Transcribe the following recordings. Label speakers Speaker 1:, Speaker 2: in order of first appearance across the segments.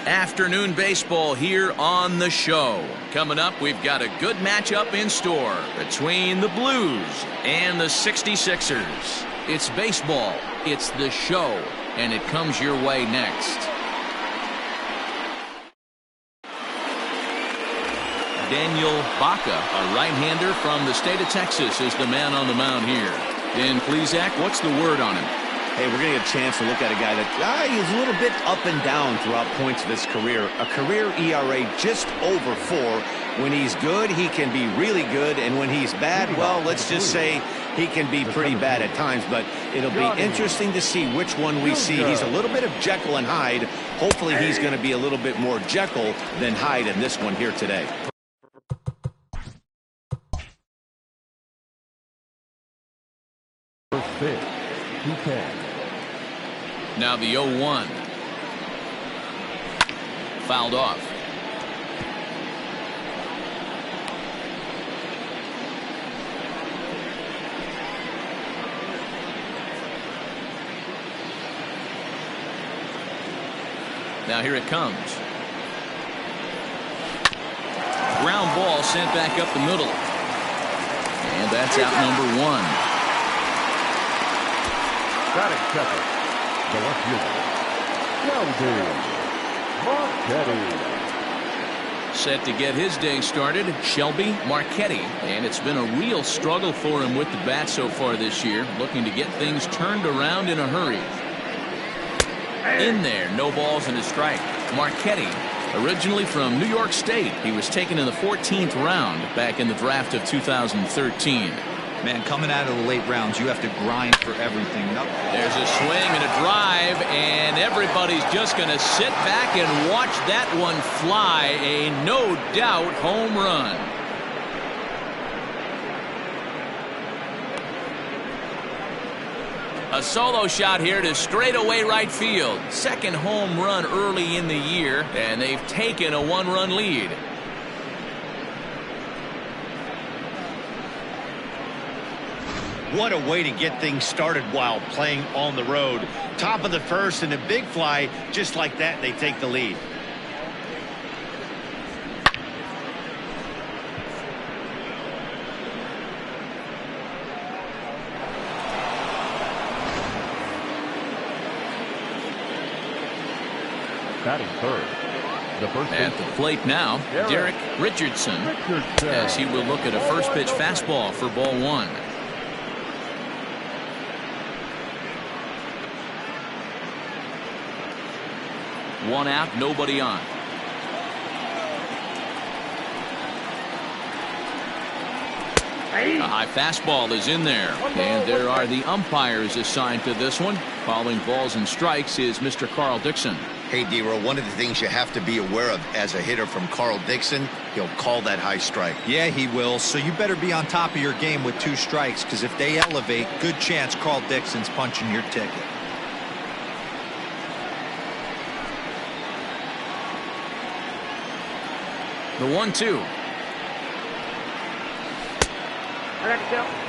Speaker 1: Afternoon baseball here on the show. Coming up, we've got a good matchup in store between the Blues and the 66ers. It's baseball, it's the show, and it comes your way next. Daniel Baca, a right-hander from the state of Texas, is the man on the mound here. Dan Plesac, what's the word on him?
Speaker 2: Hey, we're going to get a chance to look at a guy that he's a little bit up and down throughout points of his career. A career ERA just over 4. When he's good, he can be really good. And when he's bad, well, let's just say he can be pretty bad at times. But it'll be interesting to see which one we see. He's a little bit of Jekyll and Hyde. Hopefully he's going to be a little bit more Jekyll than Hyde in this one here today.
Speaker 1: Now the 0-1. Fouled off. Now here it comes. Ground ball sent back up the middle. And that's out number 1.
Speaker 3: Batting second, the left fielder, Shelby Marchetti.
Speaker 1: Set to get his day started, Shelby Marchetti. And it's been a real struggle for him with the bat so far this year, looking to get things turned around in a hurry. In there, no balls and a strike. Marchetti, originally from New York State, he was taken in the 14th round back in the draft of 2013.
Speaker 4: Man, coming out of the late rounds, you have to grind for everything.
Speaker 1: There's a swing and a drive, and everybody's just going to sit back and watch that one fly. A no-doubt home run. A solo shot here to straightaway right field. Second home run early in the year, and they've taken a 1-run lead.
Speaker 2: What a way to get things started while playing on the road. Top of the first and a big fly, just like that, they take the lead.
Speaker 3: Batting third, the first
Speaker 1: at the plate now, Derek Richardson, as he will look at a first pitch fastball for ball 1. One out, nobody on. A high fastball is in there, and there are the umpires assigned to this one. Calling balls and strikes is Mr. Carl Dixon.
Speaker 5: Hey, D-Roll, one of the things you have to be aware of as a hitter from Carl Dixon, he'll call that high strike.
Speaker 4: Yeah, he will. So you better be on top of your game with 2 strikes, because if they elevate, good chance Carl Dixon's punching your ticket.
Speaker 1: The 1-2.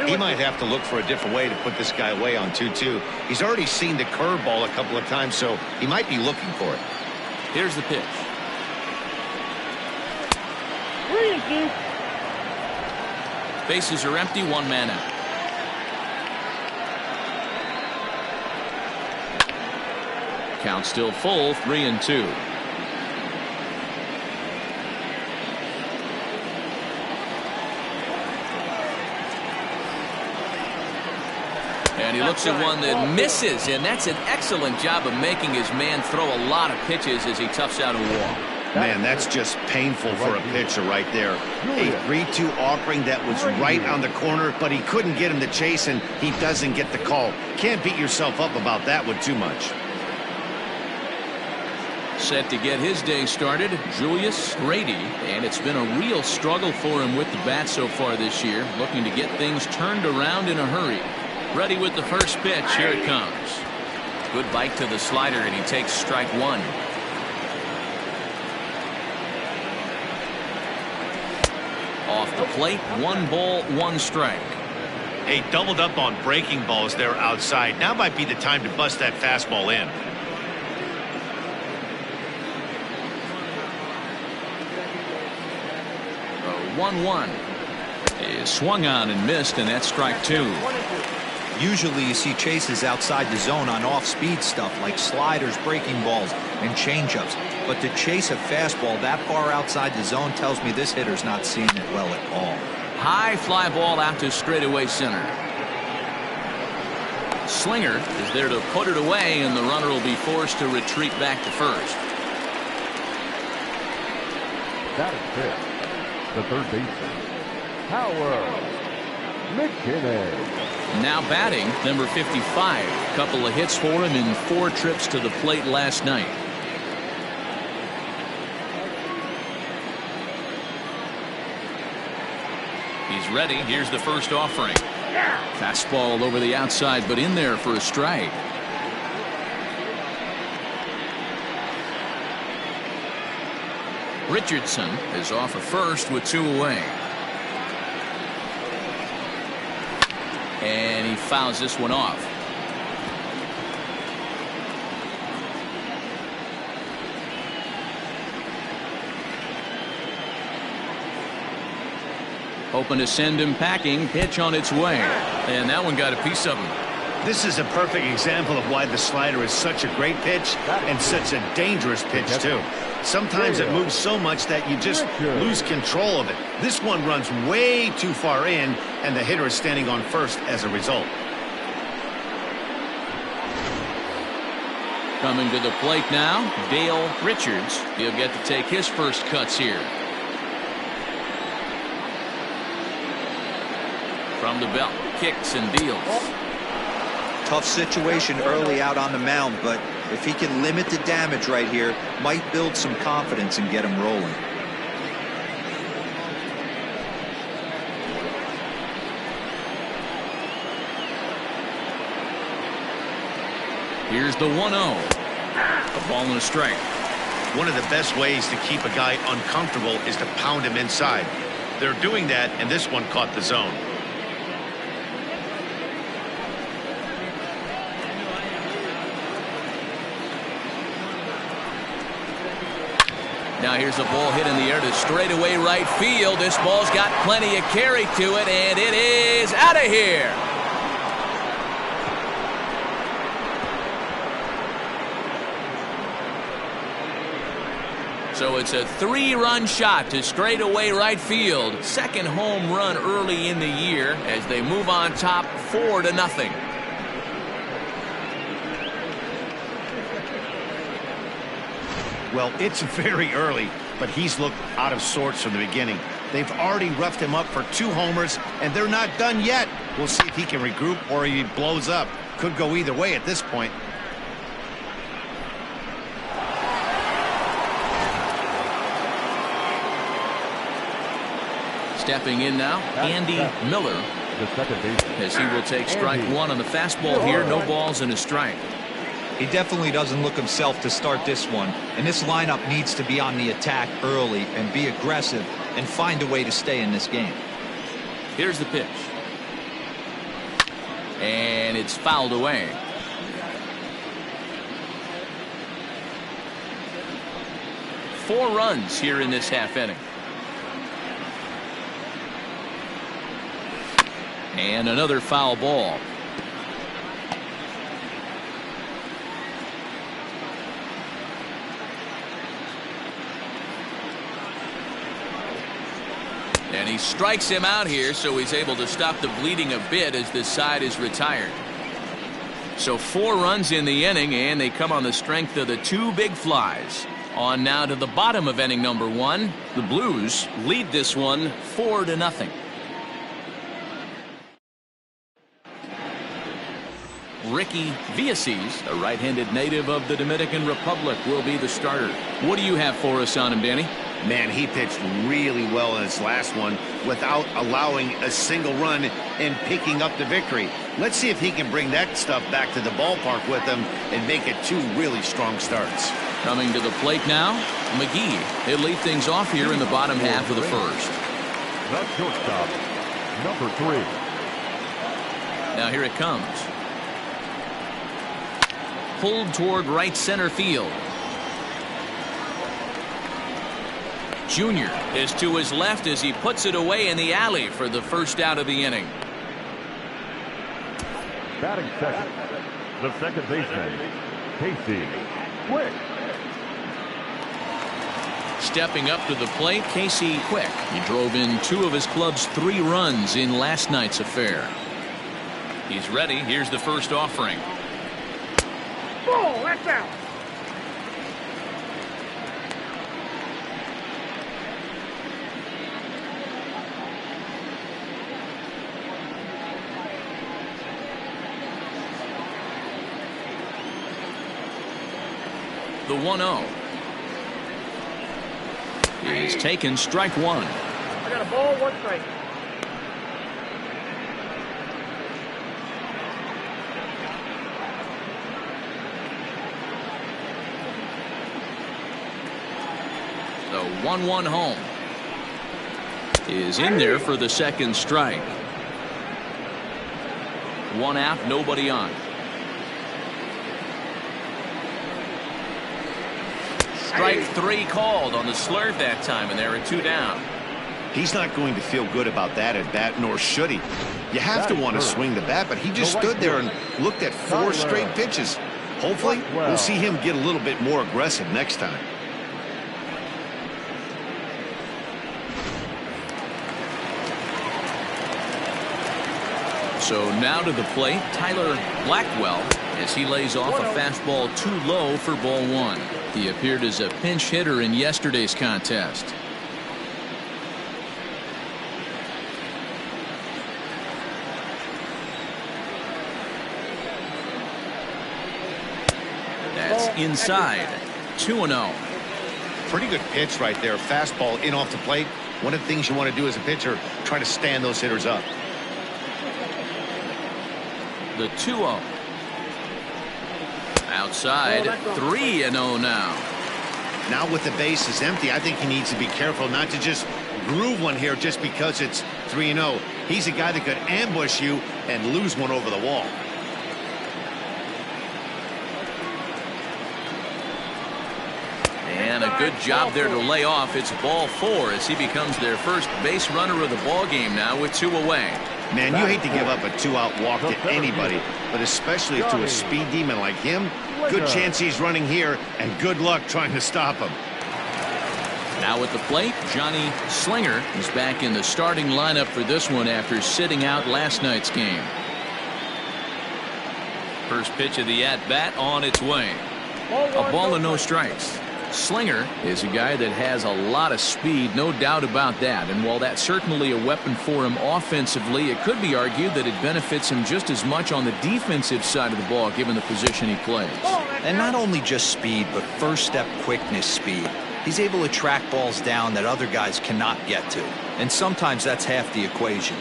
Speaker 2: He might have to look for a different way to put this guy away on 2-2. He's already seen the curveball a couple of times, so he might be looking for it.
Speaker 1: Here's the pitch.
Speaker 3: 3-2.
Speaker 1: Bases are empty, 1 man out. Count still full, 3-2. And he looks at one that misses, and that's an excellent job of making his man throw a lot of pitches as he toughs out a wall.
Speaker 2: Man, that's just painful for a pitcher right there. A 3-2 offering that was right on the corner, but he couldn't get him to chase, and he doesn't get the call. Can't beat yourself up about that one too much.
Speaker 1: Set to get his day started, Julius Grady, and it's been a real struggle for him with the bat so far this year, looking to get things turned around in a hurry. Ready with the first pitch. Here it comes. Good bite to the slider, and he takes strike 1. Off the plate, 1 ball, 1 strike.
Speaker 2: Hey, doubled up on breaking balls there outside. Now might be the time to bust that fastball in.
Speaker 1: 1-1. Is swung on and missed, and that's strike 2.
Speaker 4: Usually you see chases outside the zone on off-speed stuff like sliders, breaking balls, and changeups. But to chase a fastball that far outside the zone tells me this hitter's not seeing it well at all.
Speaker 1: High fly ball out to straightaway center. Slinger is there to put it away, and the runner will be forced to retreat back to first.
Speaker 3: Batting fifth, the third baseman, Howard McKinney.
Speaker 1: Now batting, number 55. Couple of hits for him in 4 trips to the plate last night. He's ready. Here's the first offering. Fastball over the outside, but in there for a strike. Richardson is off at first with 2 away. And he fouls this one off. Hoping to send him packing. Pitch on its way. And that one got a piece of him.
Speaker 2: This is a perfect example of why the slider is such a great pitch and such a dangerous pitch, too. Sometimes it moves so much that you just lose control of it. This one runs way too far in, and the hitter is standing on first as a result.
Speaker 1: Coming to the plate now, Dale Richards. He'll get to take his first cuts here. From the belt, kicks and deals.
Speaker 4: Tough situation early out on the mound, but if he can limit the damage right here, might build some confidence and get him rolling.
Speaker 1: Here's the 1-0. A ball and a strike.
Speaker 5: One of the best ways to keep a guy uncomfortable is to pound him inside. They're doing that, and this one caught the zone.
Speaker 1: Now here's a ball hit in the air to straightaway right field. This ball's got plenty of carry to it, and it is out of here. So it's a 3-run shot to straightaway right field. Second home run early in the year as they move on top 4-0.
Speaker 2: Well, it's very early, but he's looked out of sorts from the beginning. They've already roughed him up for 2 homers, and they're not done yet. We'll see if he can regroup or he blows up. Could go either way at this point.
Speaker 1: Stepping in now, Andy Miller,
Speaker 3: The second baseman,
Speaker 1: as he will take strike 1 on the fastball here. No balls and a strike.
Speaker 4: He definitely doesn't look himself to start this one, and this lineup needs to be on the attack early and be aggressive and find a way to stay in this game.
Speaker 1: Here's the pitch. And it's fouled away. Four runs here in this half inning. And another foul ball. And he strikes him out here, so he's able to stop the bleeding a bit as this side is retired. So 4 runs in the inning, and they come on the strength of the 2 big flies. On now to the bottom of inning number 1. The Blues lead this one 4-0. Ricky Villacis, a right-handed native of the Dominican Republic, will be the starter. What do you have for us on him, Danny?
Speaker 2: Man, he pitched really well in his last one without allowing a single run and picking up the victory. Let's see if he can bring that stuff back to the ballpark with him and make it 2 really strong starts.
Speaker 1: Coming to the plate now, McGee. He'll lead things off here in the bottom half of the first.
Speaker 3: the shortstop, number 3.
Speaker 1: Now here it comes. Pulled toward right center field. Junior is to his left as he puts it away in the alley for the first out of the inning.
Speaker 3: Batting second, the second baseman, Casey Quick.
Speaker 1: Stepping up to the plate, Casey Quick. He drove in 2 of his club's 3 runs in last night's affair. He's ready. Here's the first offering.
Speaker 6: Ball, that's out.
Speaker 1: The 1-0 is taken, strike 1.
Speaker 6: I got a ball, 1 strike.
Speaker 1: The 1-1 home is in there for the second strike. 1 out, nobody on. Strike 3 called on the slurve that time, and there are 2 down.
Speaker 2: He's not going to feel good about that at bat, nor should he. You have to want to swing the bat, but he just stood there and looked at 4 straight pitches. Hopefully, we'll see him get a little bit more aggressive next time.
Speaker 1: So now to the plate, Tyler Blackwell, as he lays off a fastball too low for ball 1. He appeared as a pinch hitter in yesterday's contest. That's inside. 2-0.
Speaker 5: Pretty good pitch right there. Fastball in off the plate. One of the things you want to do as a pitcher, try to stand those hitters up.
Speaker 1: The 2-0. Outside. 3-0 now.
Speaker 5: Now with the bases empty, I think he needs to be careful not to just groove one here just because it's 3-0. He's a guy that could ambush you and lose one over the wall.
Speaker 1: And a good job there to lay off. It's ball 4 as he becomes their first base runner of the ball game now with 2 away.
Speaker 2: Man, you hate to give up a 2-out walk to anybody, but especially to a speed demon like him. Good chance he's running here, and good luck trying to stop him.
Speaker 1: Now at the plate, Johnny Slinger is back in the starting lineup for this one after sitting out last night's game. First pitch of the at-bat on its way. A ball and no strikes. Slinger is a guy that has a lot of speed, no doubt about that. And while that's certainly a weapon for him offensively, it could be argued that it benefits him just as much on the defensive side of the ball, given the position he plays.
Speaker 4: And not only just speed, but first step quickness speed. He's able to track balls down that other guys cannot get to. And sometimes that's half the equation.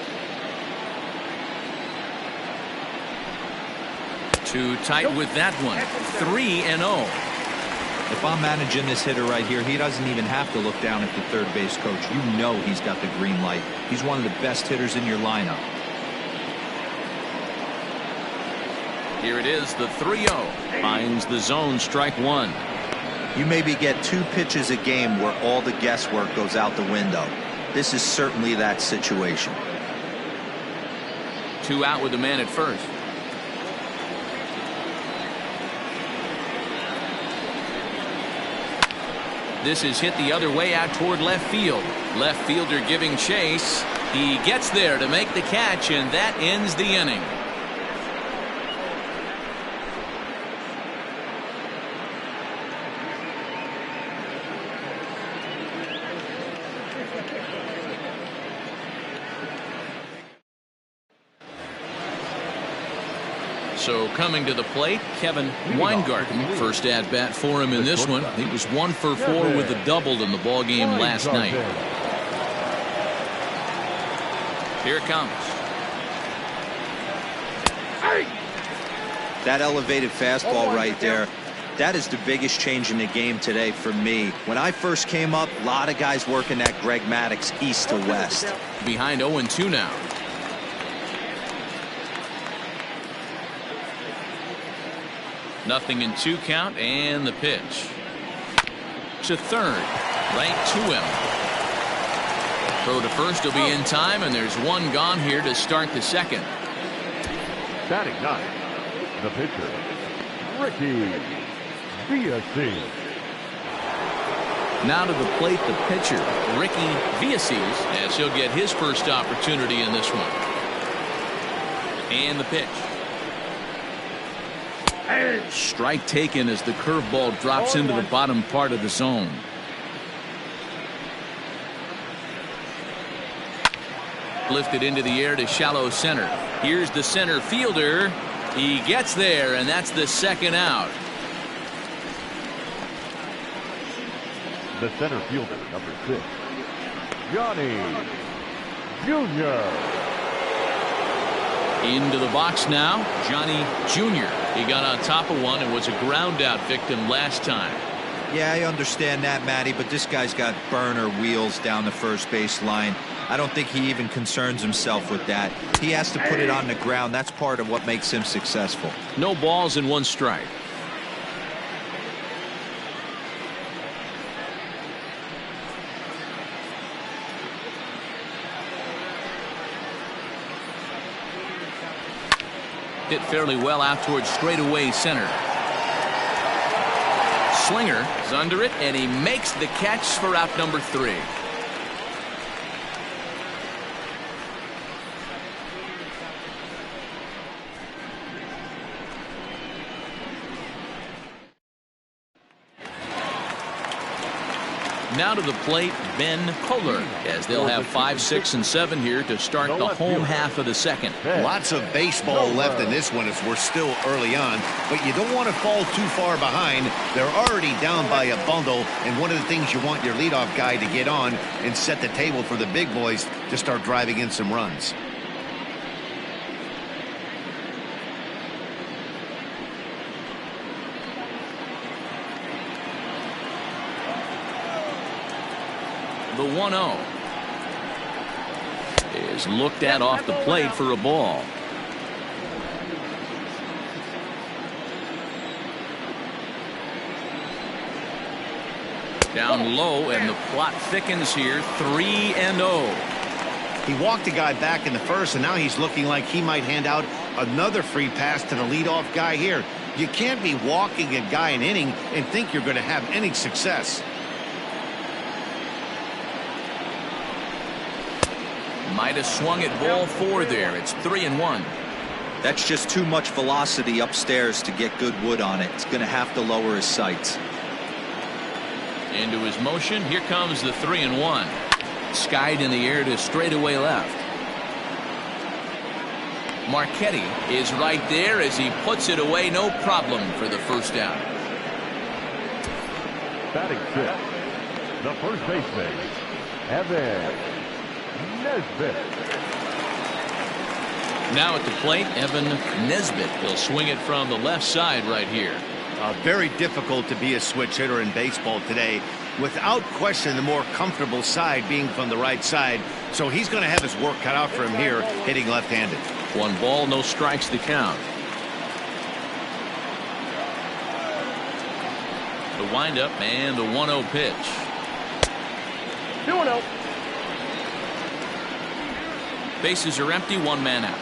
Speaker 1: Too tight with that one. 3-0.
Speaker 4: If I'm managing this hitter right here, he doesn't even have to look down at the third base coach. You know he's got the green light. He's one of the best hitters in your lineup.
Speaker 1: Here it is, the 3-0. Finds the zone, strike 1.
Speaker 4: You maybe get 2 pitches a game where all the guesswork goes out the window. This is certainly that situation.
Speaker 1: 2 out with the man at first. This is hit the other way out toward left field. Left fielder giving chase. He gets there to make the catch, and that ends the inning. So coming to the plate, Kevin Weingarten. First at bat for him in this one. He was 1 for 4 with a double in the ball game last night. Here it comes.
Speaker 4: That elevated fastball right there, that is the biggest change in the game today for me. When I first came up, a lot of guys working that Greg Maddux east to west.
Speaker 1: Behind 0-2 now. Nothing in 2 count, and the pitch to third, right to him. Throw to first will be in time, and there's one gone here to start the second.
Speaker 3: Batting ninth, the pitcher, Ricky Villacis.
Speaker 1: Now to the plate, the pitcher, Ricky Villacis, as he'll get his first opportunity in this one. And the pitch. Strike taken as the curveball drops into the bottom part of the zone. Lifted into the air to shallow center. Here's the center fielder. He gets there, and that's the second out.
Speaker 3: The center fielder, number 6, Johnny Jr.
Speaker 1: Into the box now, Johnny Jr. He got on top of one and was a ground out victim last time.
Speaker 4: Yeah, I understand that, Matty, but this guy's got burner wheels down the first base line. I don't think he even concerns himself with that. He has to put it on the ground. That's part of what makes him successful.
Speaker 1: No balls and one strike. Hit fairly well out towards straightaway center. Slinger is under it, and he makes the catch for out number 3. Now to the plate, Ben Kohler, as they'll have 5, 6, and 7 here to start the home half of the second.
Speaker 5: Lots of baseball left in this one as we're still early on, but you don't want to fall too far behind. They're already down by a bundle, and one of the things you want your leadoff guy to get on and set the table for the big boys to start driving in some runs.
Speaker 1: The 1-0 is looked at off the plate for a ball. Down low, and the plot thickens here. 3-0.
Speaker 5: He walked the guy back in the first, and now he's looking like he might hand out another free pass to the leadoff guy here. You can't be walking a guy an inning and think you're going to have any success.
Speaker 1: Might have swung at ball 4 there. It's 3-1.
Speaker 4: That's just too much velocity upstairs to get good wood on it. It's going to have to lower his sights.
Speaker 1: Into his motion. Here comes the 3-1. Skied in the air to straightaway left. Marchetti is right there as he puts it away. No problem for the first out.
Speaker 3: Batting 6, the first baseman, Evan Nesbitt.
Speaker 1: Now at the plate, Evan Nesbitt. He'll swing it from the left side right here.
Speaker 5: Very difficult to be a switch hitter in baseball today. Without question, the more comfortable side being from the right side. So he's going to have his work cut out for him here, hitting left-handed.
Speaker 1: 1 ball, no strikes to count. The windup and the 1-0 pitch.
Speaker 6: 2-0.
Speaker 1: Bases are empty, 1 man out.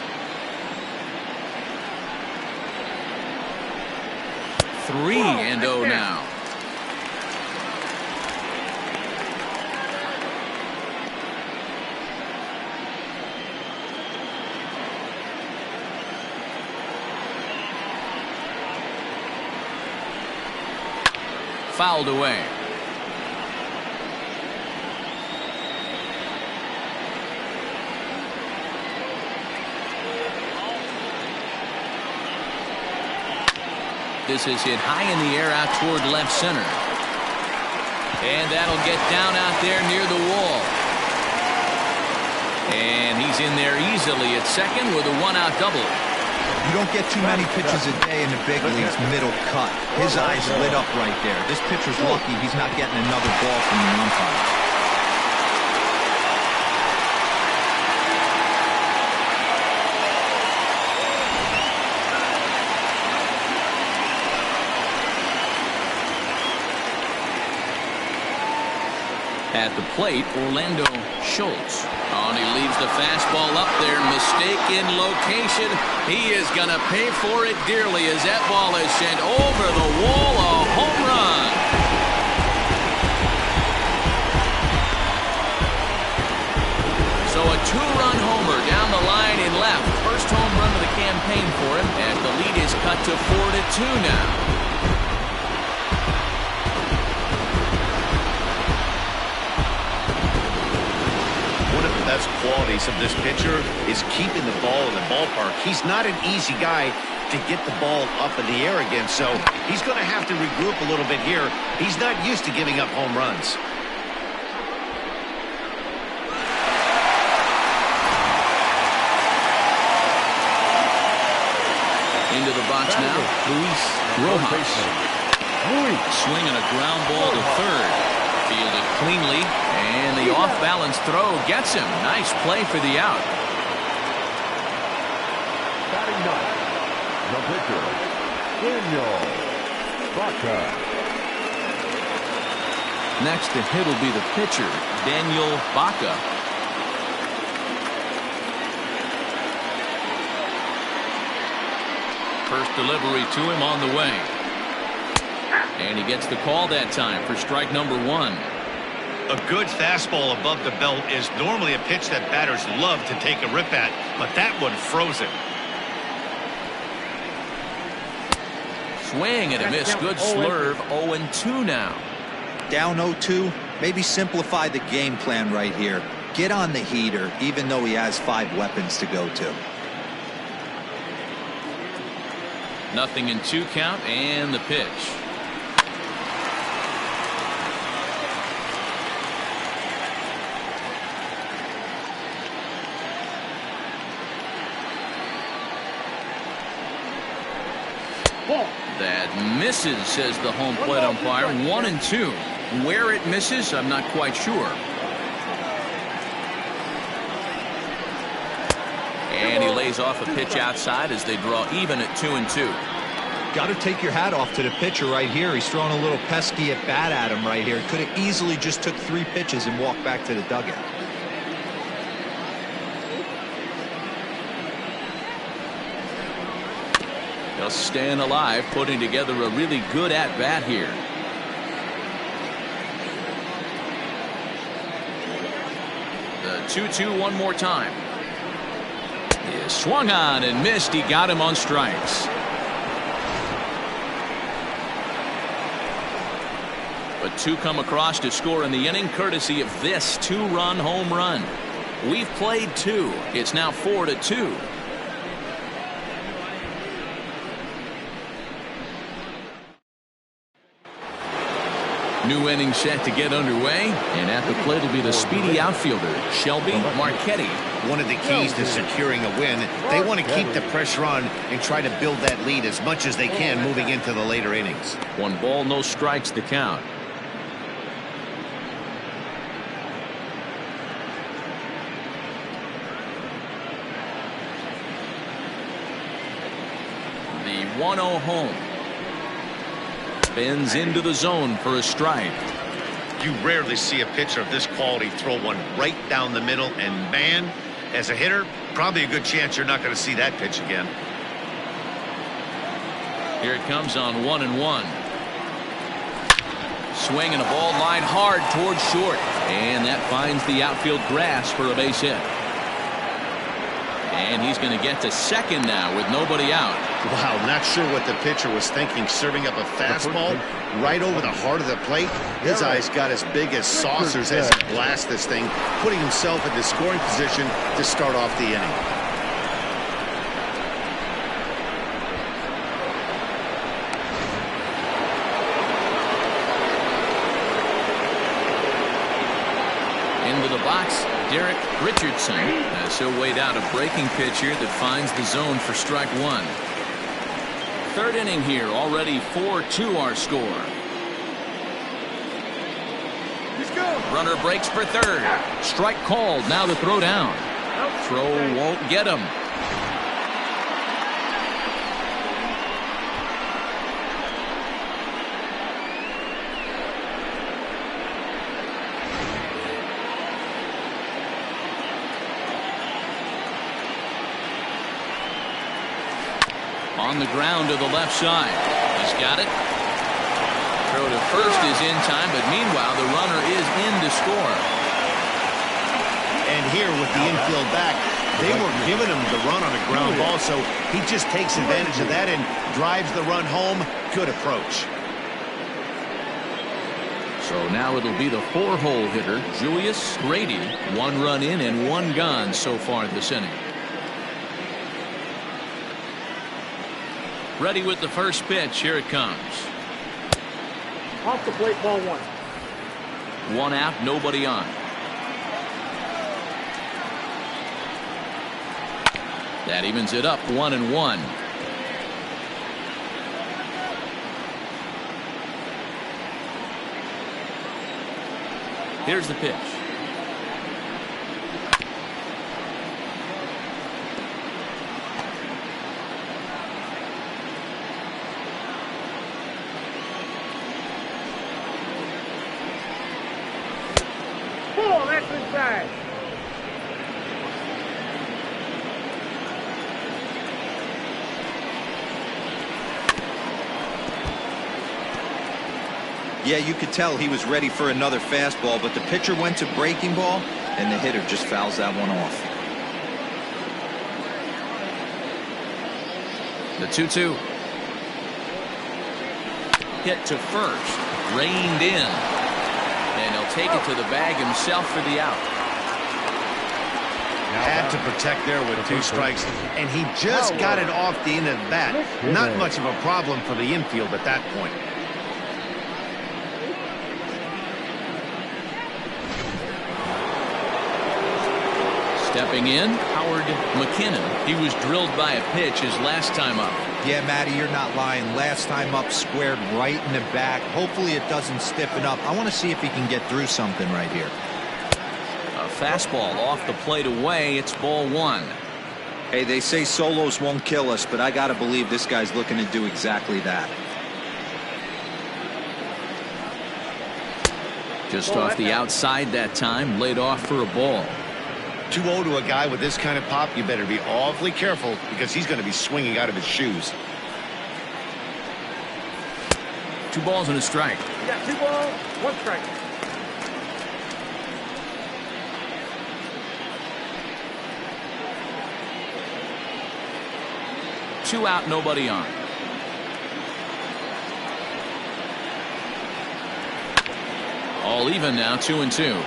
Speaker 1: 3-0 now. Fouled away. This is hit high in the air out toward left center. And that'll get down out there near the wall. And he's in there easily at second with a 1-out double.
Speaker 4: You don't get too many pitches a day in the big leagues middle cut. His eyes lit up right there. This pitcher's lucky he's not getting another ball from the umpire.
Speaker 1: At the plate, Orlando Schultz. Oh, and he leaves the fastball up there. Mistake in location. He is going to pay for it dearly as that ball is sent over the wall. A home run. So a two-run homer down the line in left. First home run of the campaign for him as the lead is cut to 4-2 now.
Speaker 5: Best qualities of this pitcher is keeping the ball in the ballpark. He's not an easy guy to get the ball up in the air again, so he's going to have to regroup a little bit here. He's not used to giving up home runs.
Speaker 1: Into the box now, Luis Rojas. Swinging a ground ball to third. Fielded cleanly, and the off-balance throw gets him. Nice play for the out.
Speaker 3: Batting ninth, the pitcher, Daniel Vaca.
Speaker 1: Next to hit will be the pitcher, Daniel Vaca. First delivery to him on the way. And he gets the call that time for strike number one.
Speaker 5: A good fastball above the belt is normally a pitch that batters love to take a rip at, but that one froze it.
Speaker 1: Swing and a miss. Good slurve. 0-2 now.
Speaker 4: Down 0-2. Maybe simplify the game plan right here. Get on the heater, even though he has 5 weapons to go to.
Speaker 1: 0-2 count and the pitch. That misses, says the home plate umpire. 1-2. Where it misses, I'm not quite sure. And he lays off a pitch outside as they draw even at 2-2.
Speaker 4: Got to take your hat off to the pitcher right here. He's throwing a little pesky at bat at him right here. Could have easily just took 3 pitches and walked back to the dugout.
Speaker 1: They'll staying alive, putting together a really good at-bat here. The 2-2 one more time. He swung on and missed. He got him on strikes. But 2 come across to score in the inning, courtesy of this 2-run home run. We've played 2. It's now 4-2. New inning set to get underway, and at the plate will be the speedy outfielder, Shelby Marchetti.
Speaker 5: One of the keys to securing a win, they want to keep the pressure on and try to build that lead as much as they can moving into the later innings.
Speaker 1: 1 ball, no strikes to count. The 1-0 home. Bends into the zone for a strike.
Speaker 5: You rarely see a pitcher of this quality throw one right down the middle, and man, as a hitter, probably a good chance you're not going to see that pitch again.
Speaker 1: Here it comes on 1-1. Swing and a ball line hard towards short, and that finds the outfield grass for a base hit. And he's going to get to second now with nobody out.
Speaker 5: Wow, not sure what the pitcher was thinking, serving up a fastball right over the heart of the plate. His eyes got as big as saucers as he blasts this thing, putting himself in the scoring position to start off the inning.
Speaker 1: Into the box, Derek Richardson has so weighed out a breaking pitch here that finds the zone for strike 1. 3rd inning here, already 4-2 our score. Runner breaks for 3rd. Strike called. Now the throw down. Throw won't get him. On the ground to the left side. He's got it. Throw to first is in time, but meanwhile the runner is in to score.
Speaker 5: And here with the infield back, they were giving him the run on a ground ball, so he just takes advantage of that and drives the run home. Good approach.
Speaker 1: So now it'll be the 4-hole hitter, Julius Grady. 1 run in and 1 gone so far this inning. Ready with the first pitch. Here it comes.
Speaker 6: Off the plate, ball 1.
Speaker 1: 1 out, nobody on. That evens it up 1-1. Here's the pitch.
Speaker 6: Ball, that's inside.
Speaker 4: Yeah, you could tell he was ready for another fastball, but the pitcher went to breaking ball, and the hitter just fouls that one off.
Speaker 1: The 2-2. Hit to first. Reined in. And he'll take it to the bag himself for the out.
Speaker 5: Had to protect there with 2 strikes, and he just got it off the end of the bat. Not much of a problem for the infield at that point.
Speaker 1: Stepping in, Howard McKinnon. He was drilled by a pitch his last time up.
Speaker 4: Yeah, Matty, you're not lying. Last time up, squared right in the back. Hopefully it doesn't stiffen up. I want to see if he can get through something right here.
Speaker 1: A fastball off the plate away. It's ball 1.
Speaker 4: Hey, they say solos won't kill us, but I got to believe this guy's looking to do exactly that.
Speaker 1: Just off the outside that time. Laid off for a ball.
Speaker 5: 2-0 to a guy with this kind of pop, you better be awfully careful because he's going to be swinging out of his shoes.
Speaker 1: 2 balls and a strike.
Speaker 6: You got 2 balls, 1 strike.
Speaker 1: Two out, nobody on. All even now, 2-2.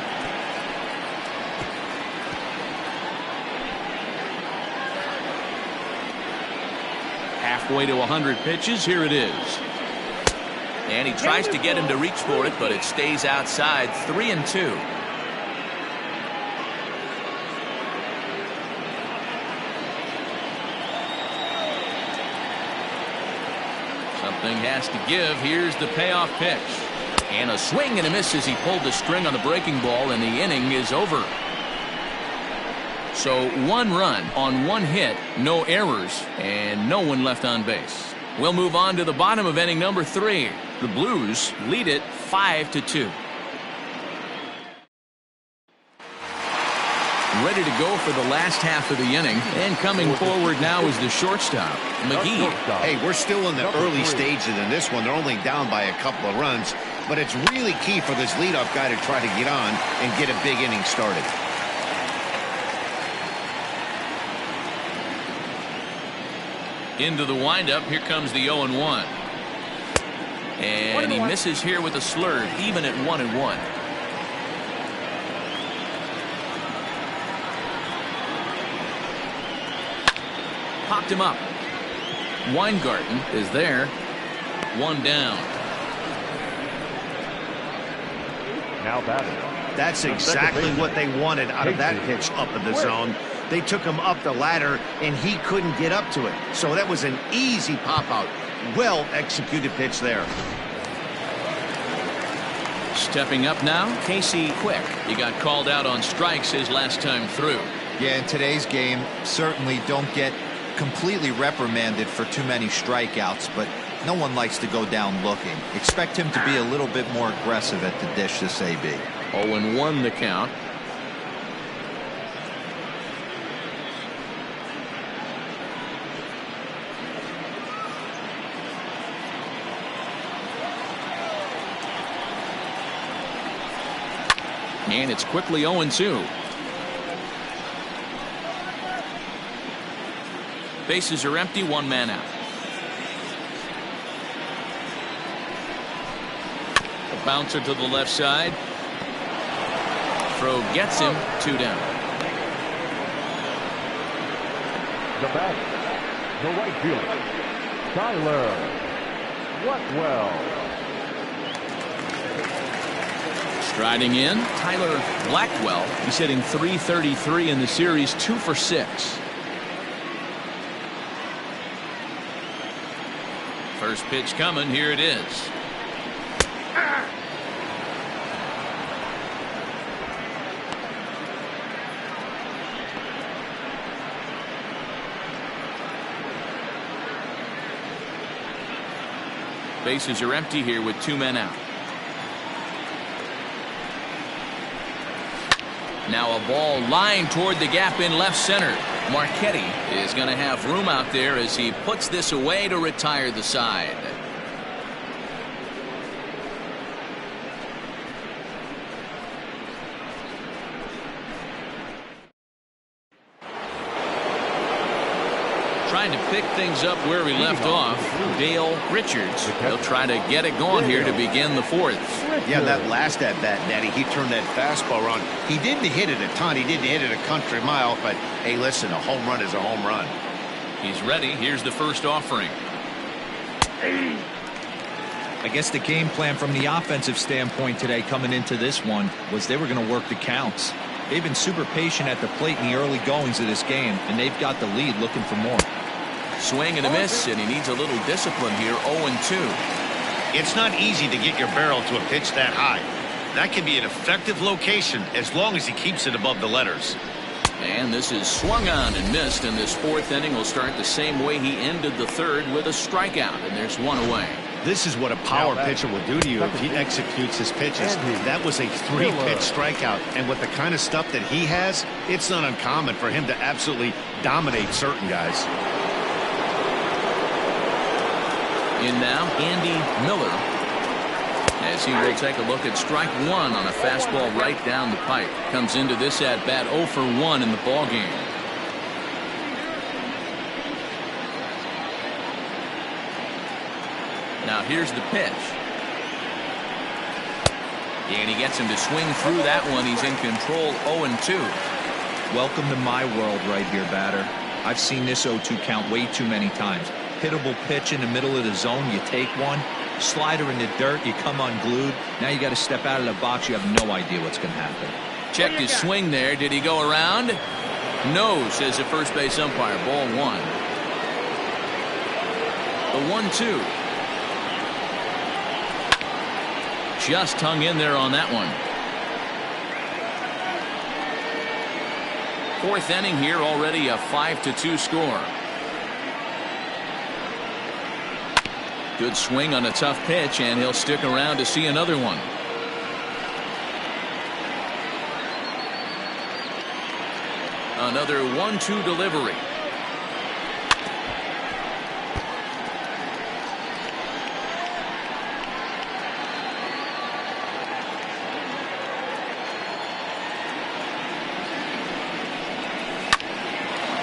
Speaker 1: Halfway to 100 pitches. Here it is. And he tries to get him to reach for it, but it stays outside. 3-2. Something has to give. Here's the payoff pitch. And a swing and a miss as he pulled the string on the breaking ball, and the inning is over. So 1 run on 1 hit, no errors, and no one left on base. We'll move on to the bottom of inning number 3. The Blues lead it 5-2. Ready to go for the last half of the inning, and coming forward now is the shortstop, McGee.
Speaker 5: Hey, we're still in the early stages in this one. They're only down by a couple of runs, but it's really key for this leadoff guy to try to get on and get a big inning started.
Speaker 1: Into the windup. Here comes the 0-1. And he misses here with a slurve, even at 1-1. Popped him up. Weingarten is there. 1 down.
Speaker 3: Now batting.
Speaker 5: That's exactly what they wanted out of that pitch up in the zone. They took him up the ladder, and he couldn't get up to it. So that was an easy pop-out. Well-executed pitch there.
Speaker 1: Stepping up now, Casey Quick. He got called out on strikes his last time through.
Speaker 4: Yeah, in today's game, certainly don't get completely reprimanded for too many strikeouts, but no one likes to go down looking. Expect him to be a little bit more aggressive at the dish this AB.
Speaker 1: 0-1 the count. And it's quickly 0-2. Bases are empty, one man out. A bouncer to the left side. Throw gets him, 2 down.
Speaker 3: The bat, the right fielder, Tyler Blackwell.
Speaker 1: Striding in, Tyler Blackwell. He's hitting .333 in the series, 2 for 6. First pitch coming, here it is. Bases are empty here with 2 men out. Now a ball lined toward the gap in left center. Marchetti is going to have room out there as he puts this away to retire the side. Trying to pick things up where we left off, Dale Richards. He'll try to get it going here to begin the 4th.
Speaker 5: Yeah, that last at bat, Natty, he turned that fastball around. He didn't hit it a ton. He didn't hit it a country mile. But, hey, listen, a home run is a home run.
Speaker 1: He's ready. Here's the first offering.
Speaker 4: I guess the game plan from the offensive standpoint today coming into this one was they were going to work the counts. They've been super patient at the plate in the early goings of this game, and they've got the lead looking for more.
Speaker 1: Swing and a miss, and he needs a little discipline here, 0-2.
Speaker 5: It's not easy to get your barrel to a pitch that high. That can be an effective location as long as he keeps it above the letters.
Speaker 1: And this is swung on and missed, and this 4th inning will start the same way he ended the 3rd with a strikeout, and there's 1 away.
Speaker 5: This is what a power pitcher will do to you if he executes his pitches. That was a 3-pitch strikeout, and with the kind of stuff that he has, it's not uncommon for him to absolutely dominate certain guys.
Speaker 1: In now, Andy Miller, as he will take a look at strike 1 on a fastball right down the pipe. Comes into this at bat 0 for 1 in the ball game. Now here's the pitch. And he gets him to swing through that one. He's in control, 0-2.
Speaker 4: Welcome to my world right here, batter. I've seen this 0-2 count way too many times. Hittable pitch in the middle of the zone, you take one. Slider in the dirt, you come unglued. Now you got to step out of the box. You have no idea what's going to happen.
Speaker 1: Checked his swing there. Did he go around? No, says the first base umpire. Ball 1. The 1-2. Just hung in there on that one. 4th inning here, already a 5-2 score. Good swing on a tough pitch, and he'll stick around to see another one. Another 1-2 delivery.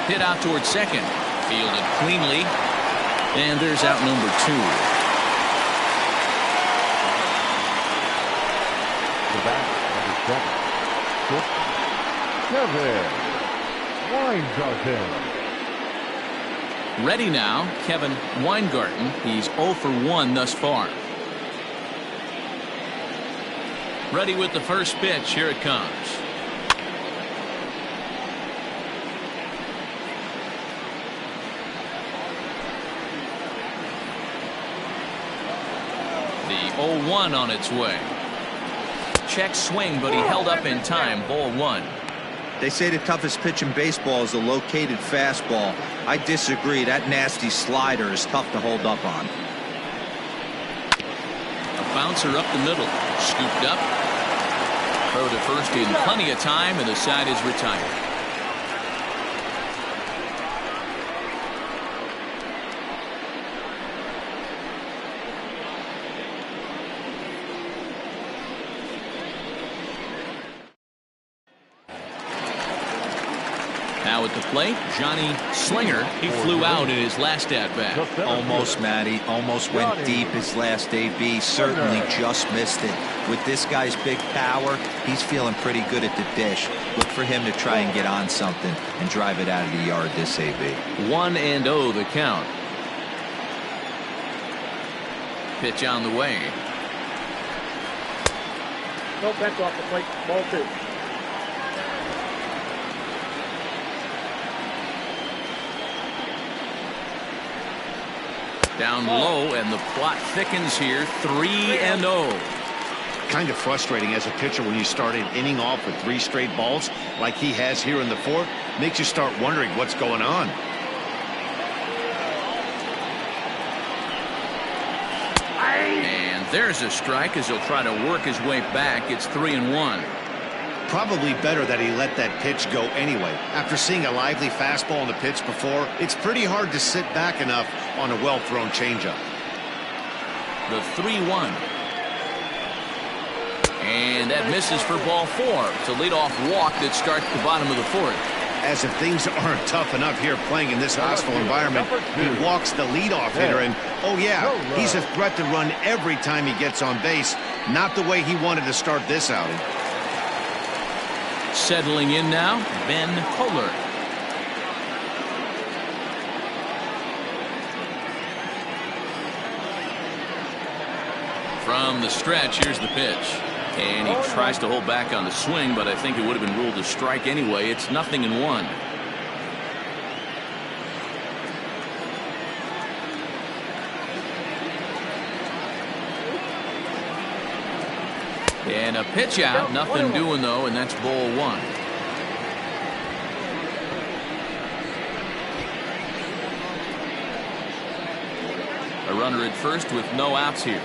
Speaker 1: Hit out towards second. Fielded cleanly. And there's out number 2.
Speaker 3: The bat, number 7, Kevin Weingarten.
Speaker 1: Ready now, Kevin Weingarten. He's 0 for 1 thus far. Ready with the first pitch. Here it comes. The 0-1 on its way. Check swing, but he held up in time. Ball 1.
Speaker 4: They say the toughest pitch in baseball is a located fastball. I disagree. That nasty slider is tough to hold up on.
Speaker 1: A bouncer up the middle. Scooped up. Throw to first in plenty of time, and the side is retired. Now at the plate, Johnny Slinger. He flew out in his last at-bat.
Speaker 4: Almost, Matty. Almost went deep his last AB. Certainly just missed it. With this guy's big power, he's feeling pretty good at the dish. Look for him to try and get on something and drive it out of the yard this AB.
Speaker 1: 1-0 the count. Pitch on the way.
Speaker 6: Nope, that's off the plate. Ball 2.
Speaker 1: Down low, and the plot thickens here. 3-0.
Speaker 5: Kind of frustrating as a pitcher when you start an inning off with 3 straight balls like he has here in the 4th. Makes you start wondering what's going on.
Speaker 1: And there's a strike as he'll try to work his way back. It's 3-1.
Speaker 5: Probably better that he let that pitch go anyway. After seeing a lively fastball on the pitch before, it's pretty hard to sit back enough on a well-thrown changeup.
Speaker 1: The 3-1. And that misses for ball 4. It's a leadoff walk that starts the bottom of the 4th.
Speaker 5: As if things aren't tough enough here playing in this hostile environment, he walks the leadoff hitter, and oh yeah, he's a threat to run every time he gets on base. Not the way he wanted to start this outing.
Speaker 1: Settling in now, Ben Kohler. From the stretch, here's the pitch. And he tries to hold back on the swing, but I think it would have been ruled a strike anyway. It's 0-1. And a pitch out, nothing doing though, and that's ball 1. A runner at first with no outs here.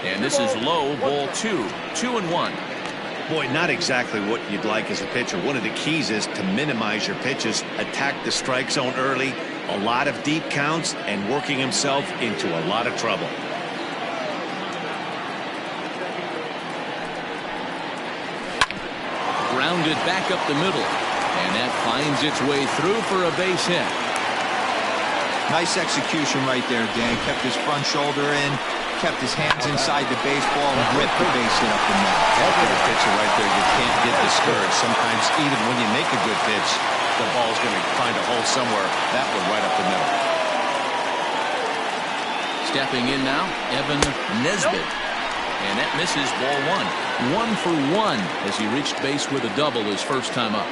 Speaker 1: And this is low, ball 2. 2-1.
Speaker 5: Boy, not exactly what you'd like as a pitcher. One of the keys is to minimize your pitches, attack the strike zone early, a lot of deep counts, and working himself into a lot of trouble.
Speaker 1: Grounded back up the middle, and that finds its way through for a base hit.
Speaker 4: Nice execution right there, Dan. Kept his front shoulder in, kept his hands inside the baseball, and ripped the base hit up the middle.
Speaker 5: That good a pitcher right there, you can't get discouraged. Sometimes even when you make a good pitch, the ball's going to find a hole somewhere. That one right up the middle.
Speaker 1: Stepping in now, Evan Nesbitt. And that misses ball 1. 1 for 1 as he reached base with a double his first time up.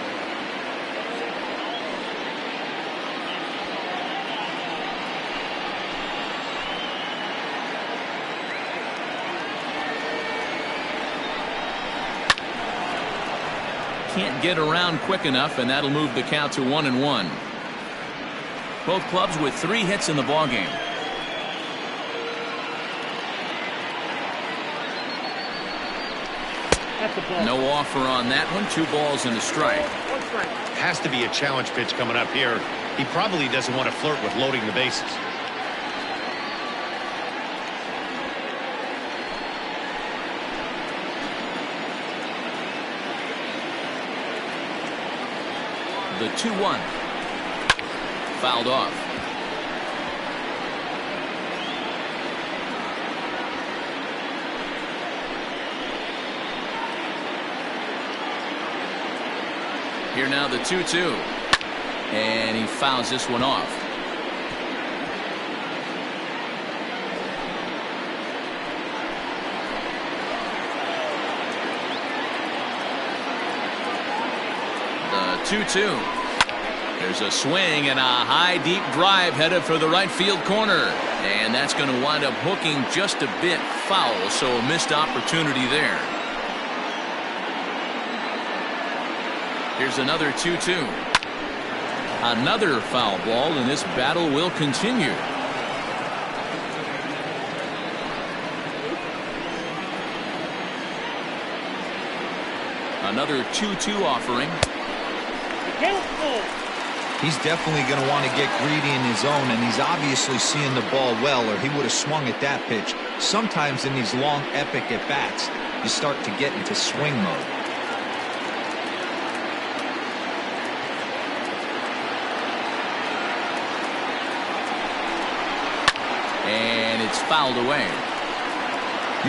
Speaker 1: Can't get around quick enough, and that'll move the count to 1-1. Both clubs with 3 hits in the ballgame. No offer on that one. 2 balls and a strike.
Speaker 5: Has to be a challenge pitch coming up here. He probably doesn't want to flirt with loading the bases.
Speaker 1: The 2-1. Fouled off. Here now the 2-2. And he fouls this one off. The 2-2. There's a swing and a high deep drive headed for the right field corner. And that's going to wind up hooking just a bit foul, so a missed opportunity there. Here's another 2-2. Another foul ball, and this battle will continue. Another 2-2 offering.
Speaker 4: He's definitely going to want to get greedy in his own, and he's obviously seeing the ball well, or he would have swung at that pitch. Sometimes in these long, epic at-bats, you start to get into swing mode.
Speaker 1: And it's fouled away.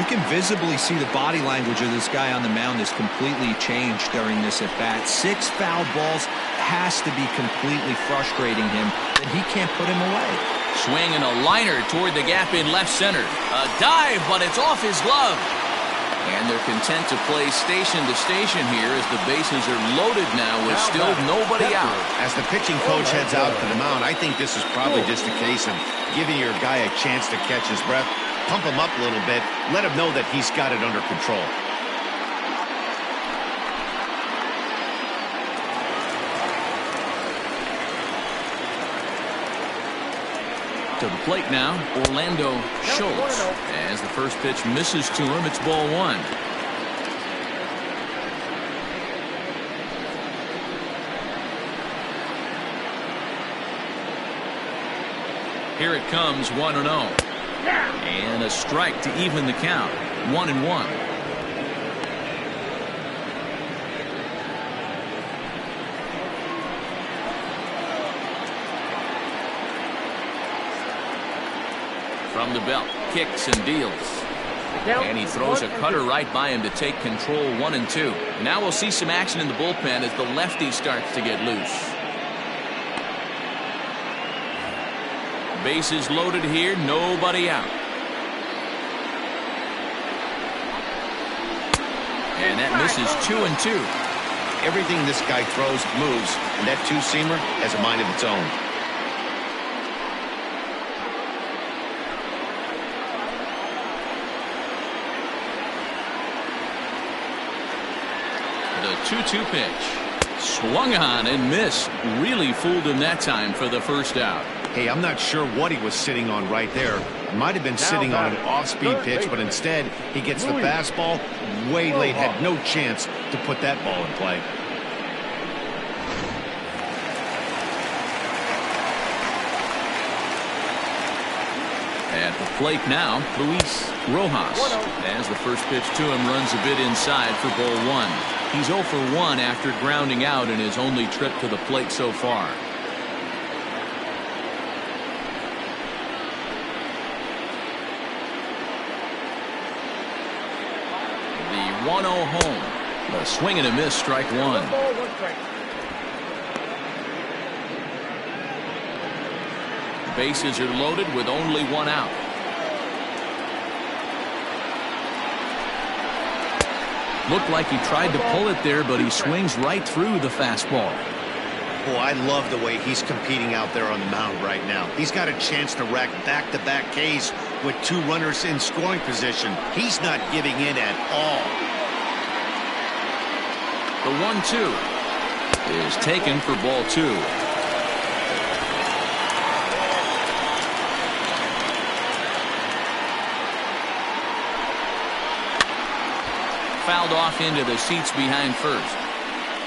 Speaker 4: You can visibly see the body language of this guy on the mound has completely changed during this at-bat. 6 foul balls has to be completely frustrating him that he can't put him away.
Speaker 1: Swing and a liner toward the gap in left center. A dive, but it's off his glove. And they're content to play station to station here as the bases are loaded now with still nobody out.
Speaker 5: As the pitching coach heads out to the mound, I think this is probably just a case of giving your guy a chance to catch his breath, pump him up a little bit, let him know that he's got it under control.
Speaker 1: To the plate now, Orlando Schultz. As the first pitch misses to him, it's ball 1. Here it comes, 1-0. And a strike to even the count, 1-1. From the belt, kicks and deals. And he throws a cutter right by him to take control, 1-2. Now we'll see some action in the bullpen as the lefty starts to get loose. Bases loaded here, nobody out. And that misses 2-2.
Speaker 5: Everything this guy throws moves, and that two-seamer has a mind of its own.
Speaker 1: The 2-2 pitch. Swung on and missed. Really fooled him that time for the first out.
Speaker 5: Hey, I'm not sure what he was sitting on right there. Might have been sitting on an off-speed pitch, but instead he gets the fastball way late. Had no chance to put that ball in play.
Speaker 1: At the plate now, Luis Rojas. As the first pitch to him runs a bit inside for ball 1. He's 0 for 1 after grounding out in his only trip to the plate so far. The 1-0 home. A swing and a miss, strike 1. Bases are loaded with only 1 out. Looked like he tried to pull it there, but he swings right through the fastball.
Speaker 5: Boy, I love the way he's competing out there on the mound right now. He's got a chance to rack back-to-back Ks with 2 runners in scoring position. He's not giving in at all.
Speaker 1: The 1-2 is taken for ball 2. Fouled off into the seats behind first.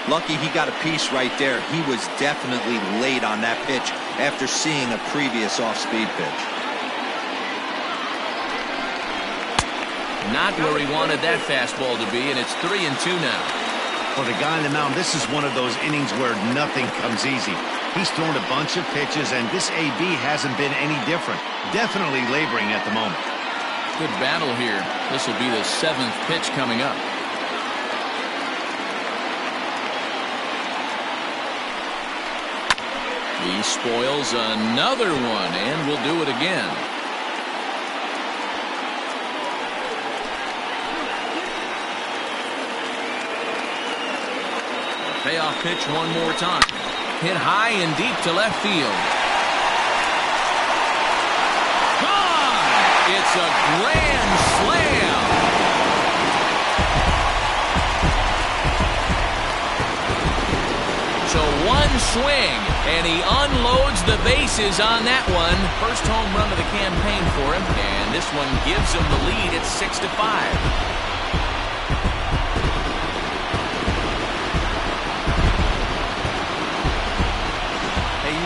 Speaker 4: Lucky he got a piece right there. He was definitely late on that pitch after seeing a previous off-speed pitch.
Speaker 1: Not where he wanted that fastball to be, and it's 3-2 now.
Speaker 5: For the guy on the mound, this is one of those innings where nothing comes easy. He's thrown a bunch of pitches, and this AB hasn't been any different. Definitely laboring at the moment.
Speaker 1: Good battle here. This will be the 7th pitch coming up. He spoils another one, and will do it again. A payoff pitch one more time. Hit high and deep to left field. It's a grand slam. So one swing, and he unloads the bases on that one. First home run of the campaign for him, and this one gives him the lead at 6-5.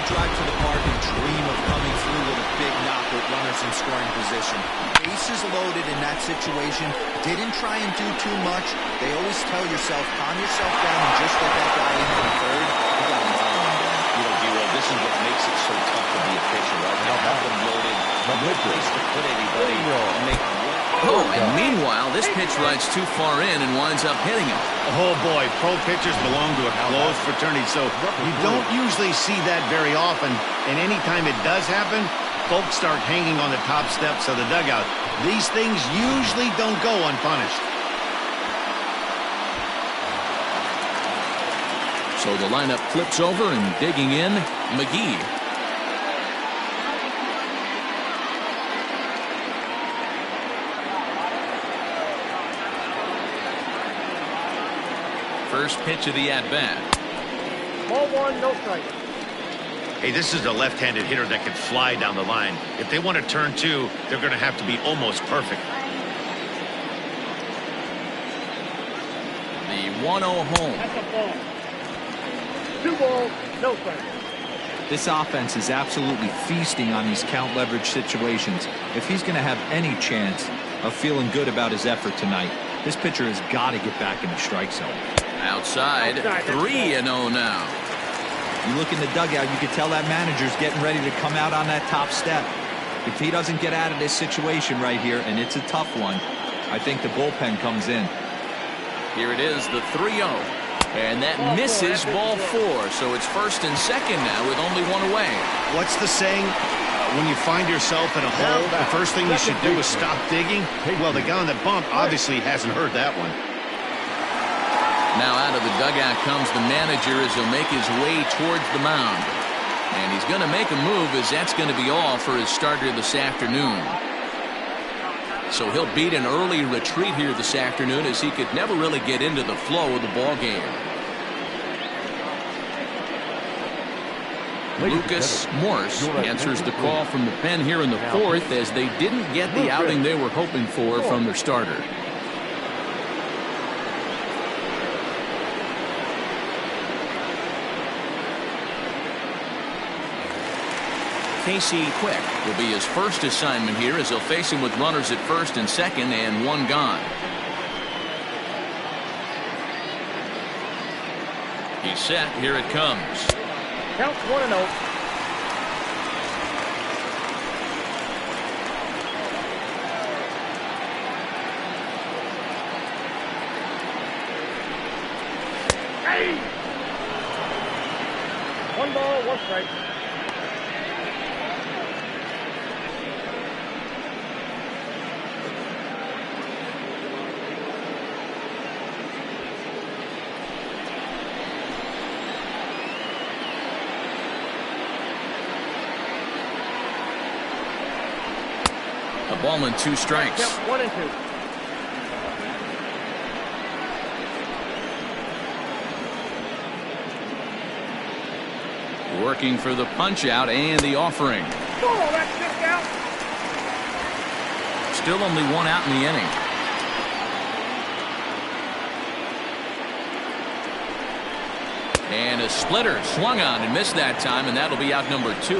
Speaker 4: Drive to the park and dream of coming through with a big knock with runners in scoring position. Bases loaded it in that situation. Didn't try and do too much. They always tell yourself, calm yourself down and just let that guy in for the third. You got him down.
Speaker 2: You know, D-Roll, this is what makes it so tough to be a pitcher, right? You have them loaded, no place to put anybody, and they...
Speaker 1: Oh, and meanwhile, this pitch rides too far in and winds up hitting him.
Speaker 5: Oh, boy, pro pitchers belong to a closed fraternity, so you don't usually see that very often. And anytime it does happen, folks start hanging on the top steps of the dugout. These things usually don't go unpunished.
Speaker 1: So the lineup flips over and digging in, McGee. First pitch of the at-bat.
Speaker 6: Ball one, no strike.
Speaker 5: Hey, this is a left-handed hitter that can fly down the line. If they want to turn two, they're going to have to be almost perfect.
Speaker 1: The 1-0 home.
Speaker 6: That's a ball. 2 balls, no strike.
Speaker 4: This offense is absolutely feasting on these count leverage situations. If he's going to have any chance of feeling good about his effort tonight, this pitcher has got to get back in the strike zone.
Speaker 1: Outside 3-0 now.
Speaker 4: You look in the dugout, you can tell that manager's getting ready to come out on that top step. If he doesn't get out of this situation right here, and it's a tough one, I think the bullpen comes in.
Speaker 1: Here it is, the 3-0. And that misses ball 4. So it's first and second now with only one away.
Speaker 5: What's the saying? When you find yourself in a hole, the first thing you should do is stop digging. Well, the guy on the bump obviously hasn't heard that one.
Speaker 1: Now out of the dugout comes the manager as he'll make his way towards the mound. And he's going to make a move as that's going to be all for his starter this afternoon. So he'll beat an early retreat here this afternoon as he could never really get into the flow of the ball game. Lucas Morse answers the call from the pen here in the 4th as they didn't get the outing they were hoping for from their starter. Casey Quick will be his first assignment here as he'll face him with runners at first and second and one gone. He's set. Here it comes.
Speaker 6: Counts 1-0. Hey! 1 ball, 1 strike.
Speaker 1: A ball and 2 strikes.
Speaker 6: Yep, 1 and 2.
Speaker 1: Working for the punch out and the offering.
Speaker 6: Oh, that's just out.
Speaker 1: Still only 1 out in the inning. And a splitter swung on and missed that time, and that'll be out number 2.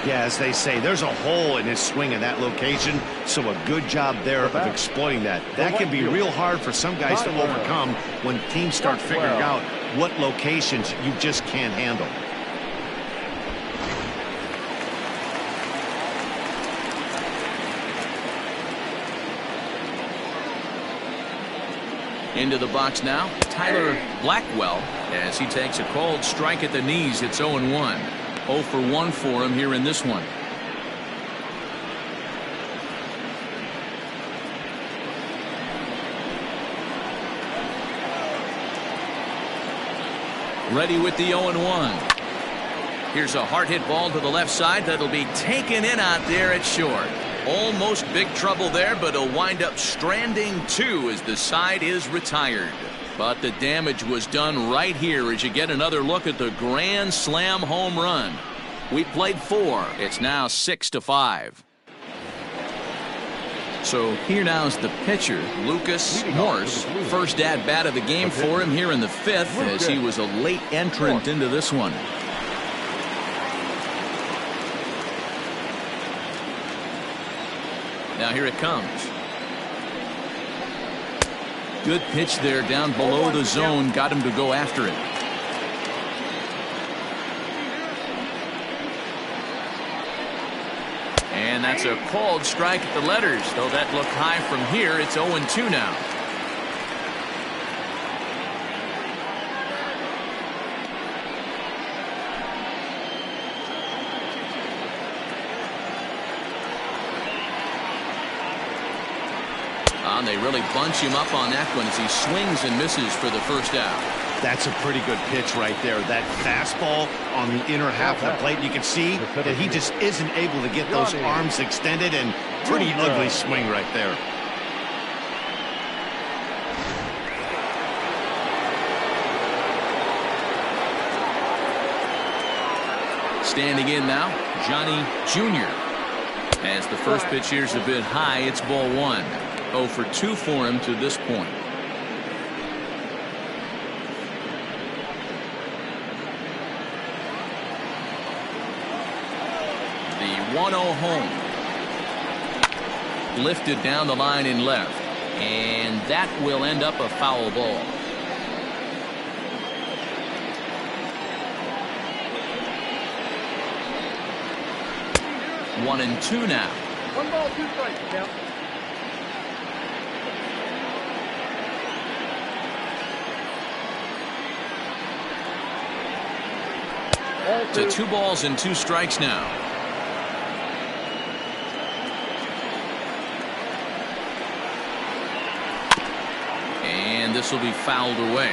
Speaker 5: Yeah, as they say, there's a hole in his swing in that location, so a good job there of exploiting that. That can be real hard for some guys to overcome when teams start figuring out what locations you just can't handle.
Speaker 1: Into the box now, Tyler Blackwell, as he takes a cold strike at the knees. It's 0-1. 0 for 1 for him here in this one. Ready with the 0-1. Here's a hard hit ball to the left side that'll be taken in out there at short. Almost big trouble there, but he'll wind up stranding 2 as the side is retired. But the damage was done right here as you get another look at the grand slam home run. We played 4. It's now 6-5. So here now's the pitcher, Lucas Morse. First at bat of the game for him here in the 5th as he was a late entrant into this one. Now here it comes. Good pitch there down below the zone. Got him to go after it. And that's a called strike at the letters. Though that looked high from here, it's 0-2 now. They really bunch him up on that one as he swings and misses for the first out.
Speaker 5: That's a pretty good pitch right there. That fastball on the inner half of the plate. You can see that he just isn't able to get those arms extended, and pretty ugly swing right there.
Speaker 1: Standing in now, Johnny Jr. As the first pitch here's a bit high, it's ball 1. 0 for 2 for him to this point. The 1-0 home. Lifted down the line in left. And that will end up a foul ball. One and two now.
Speaker 6: 1 ball, 2 strikes. Count.
Speaker 1: To 2 balls and 2 strikes now. And this will be fouled away.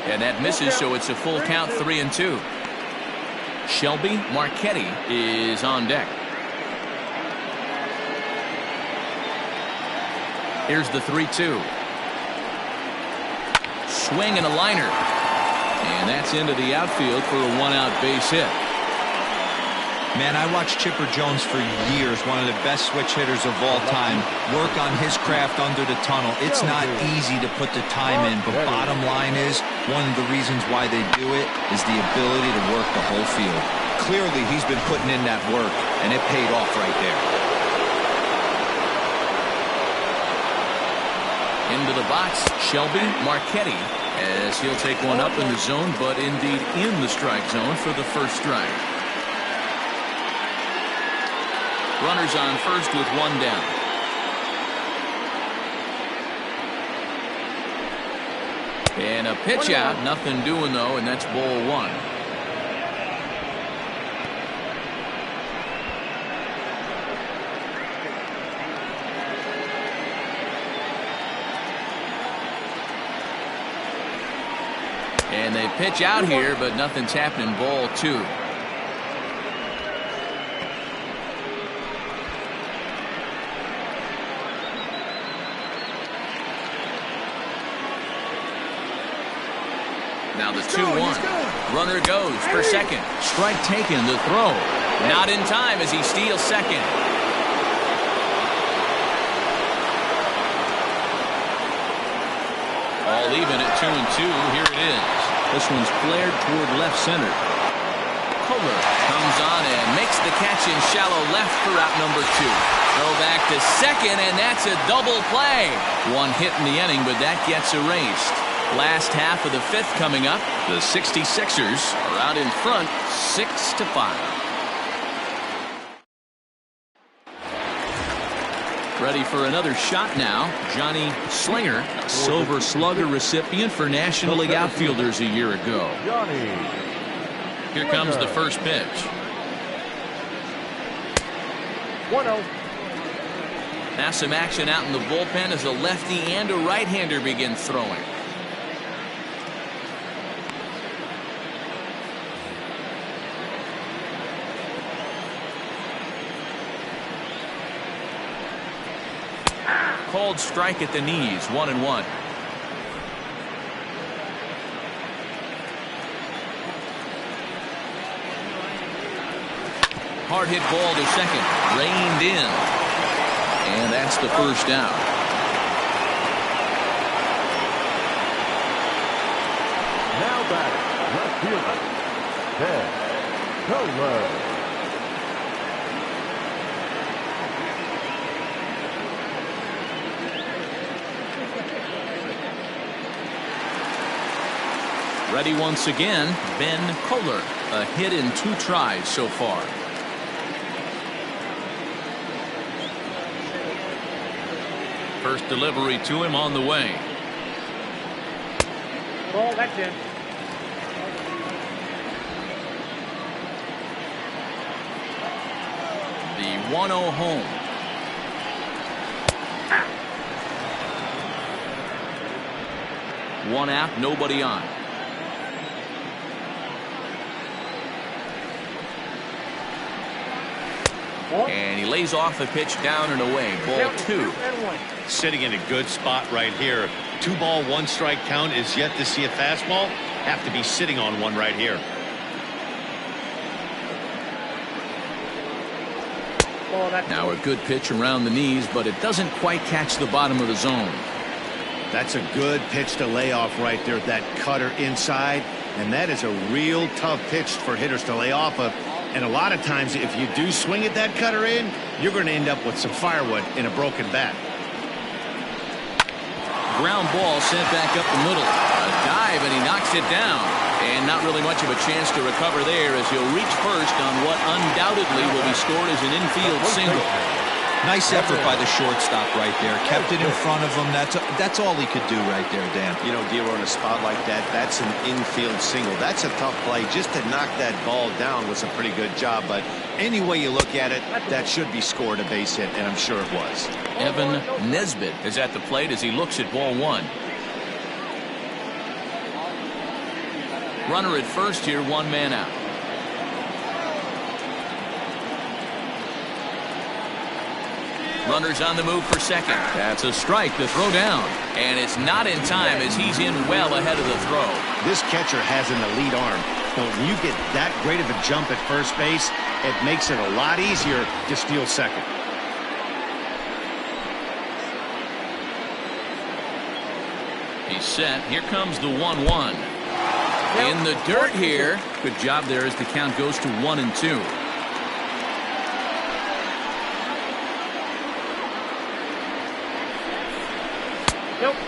Speaker 1: And that misses, so it's a full count, 3-2. Shelby Marchetti is on deck. Here's the 3-2. Swing and a liner. And that's into the outfield for a 1-out base hit.
Speaker 4: Man, I watched Chipper Jones for years, one of the best switch hitters of all time. Work on his craft under the tunnel. It's not easy to put the time in, but bottom line is, one of the reasons why they do it is the ability to work the whole field. Clearly, he's been putting in that work, and it paid off right there.
Speaker 1: Into the box, Shelby Marchetti, as he'll take one up in the zone, but indeed in the strike zone for the first strike. Runners on first with 1 down. And a pitch out, nothing doing though, and that's ball 1. And they pitch out here, but nothing's happening. Ball 2. Now the 2-1. Runner goes for second. Strike taken. The throw. Not in time as he steals second. All even at 2-2. Here it is. This one's flared toward left center. Kohler comes on and makes the catch in shallow left for out number 2. Throw back to second, and that's a double play. 1 hit in the inning, but that gets erased. Last half of the 5th coming up. The 66ers are out in front, 6-5. Ready for another shot now. Johnny Slinger, a Silver Slugger recipient for National League outfielders a year ago. Here comes the first pitch.
Speaker 6: 1-0.
Speaker 1: Now some action out in the bullpen as a lefty and a right-hander begin throwing. Called strike at the knees, 1-1. Hard hit ball to second, reined in, and that's the first down.
Speaker 3: Now batting, left fielder, 10, Kohler.
Speaker 1: Ready once again, Ben Kohler. A hit in 2 tries so far. First delivery to him on the way.
Speaker 6: Ball, that's in.
Speaker 1: The 1-0 home. One out, nobody on. And he lays off the pitch down and away. Ball 2.
Speaker 5: Sitting in a good spot right here. 2 ball, 1 strike count is yet to see a fastball. Have to be sitting on one right here.
Speaker 1: Now a good pitch around the knees, but it doesn't quite catch the bottom of the zone.
Speaker 5: That's a good pitch to lay off right there. That cutter inside. And that is a real tough pitch for hitters to lay off of. And a lot of times, if you do swing at that cutter in, you're going to end up with some firewood in a broken bat.
Speaker 1: Ground ball sent back up the middle. A dive, and he knocks it down. And not really much of a chance to recover there as he'll reach first on what undoubtedly will be scored as an infield single.
Speaker 4: Nice effort by the shortstop right there. Kept it in front of him. That's all he could do right there, Dan.
Speaker 2: You know, Guerrero, in a spot like that, that's an infield single. That's a tough play. Just to knock that ball down was a pretty good job. But any way you look at it, that should be scored a base hit, and I'm sure it was.
Speaker 1: Evan Nesbitt is at the plate as he looks at ball 1. Runner at first here, 1 man out. Runners on the move for second. That's a strike to throw down. And it's not in time as he's in well ahead of the throw.
Speaker 5: This catcher has an elite arm. But when you get that great of a jump at first base, it makes it a lot easier to steal second.
Speaker 1: He's set. Here comes the 1-1. In the dirt here. Good job there as the count goes to 1-2.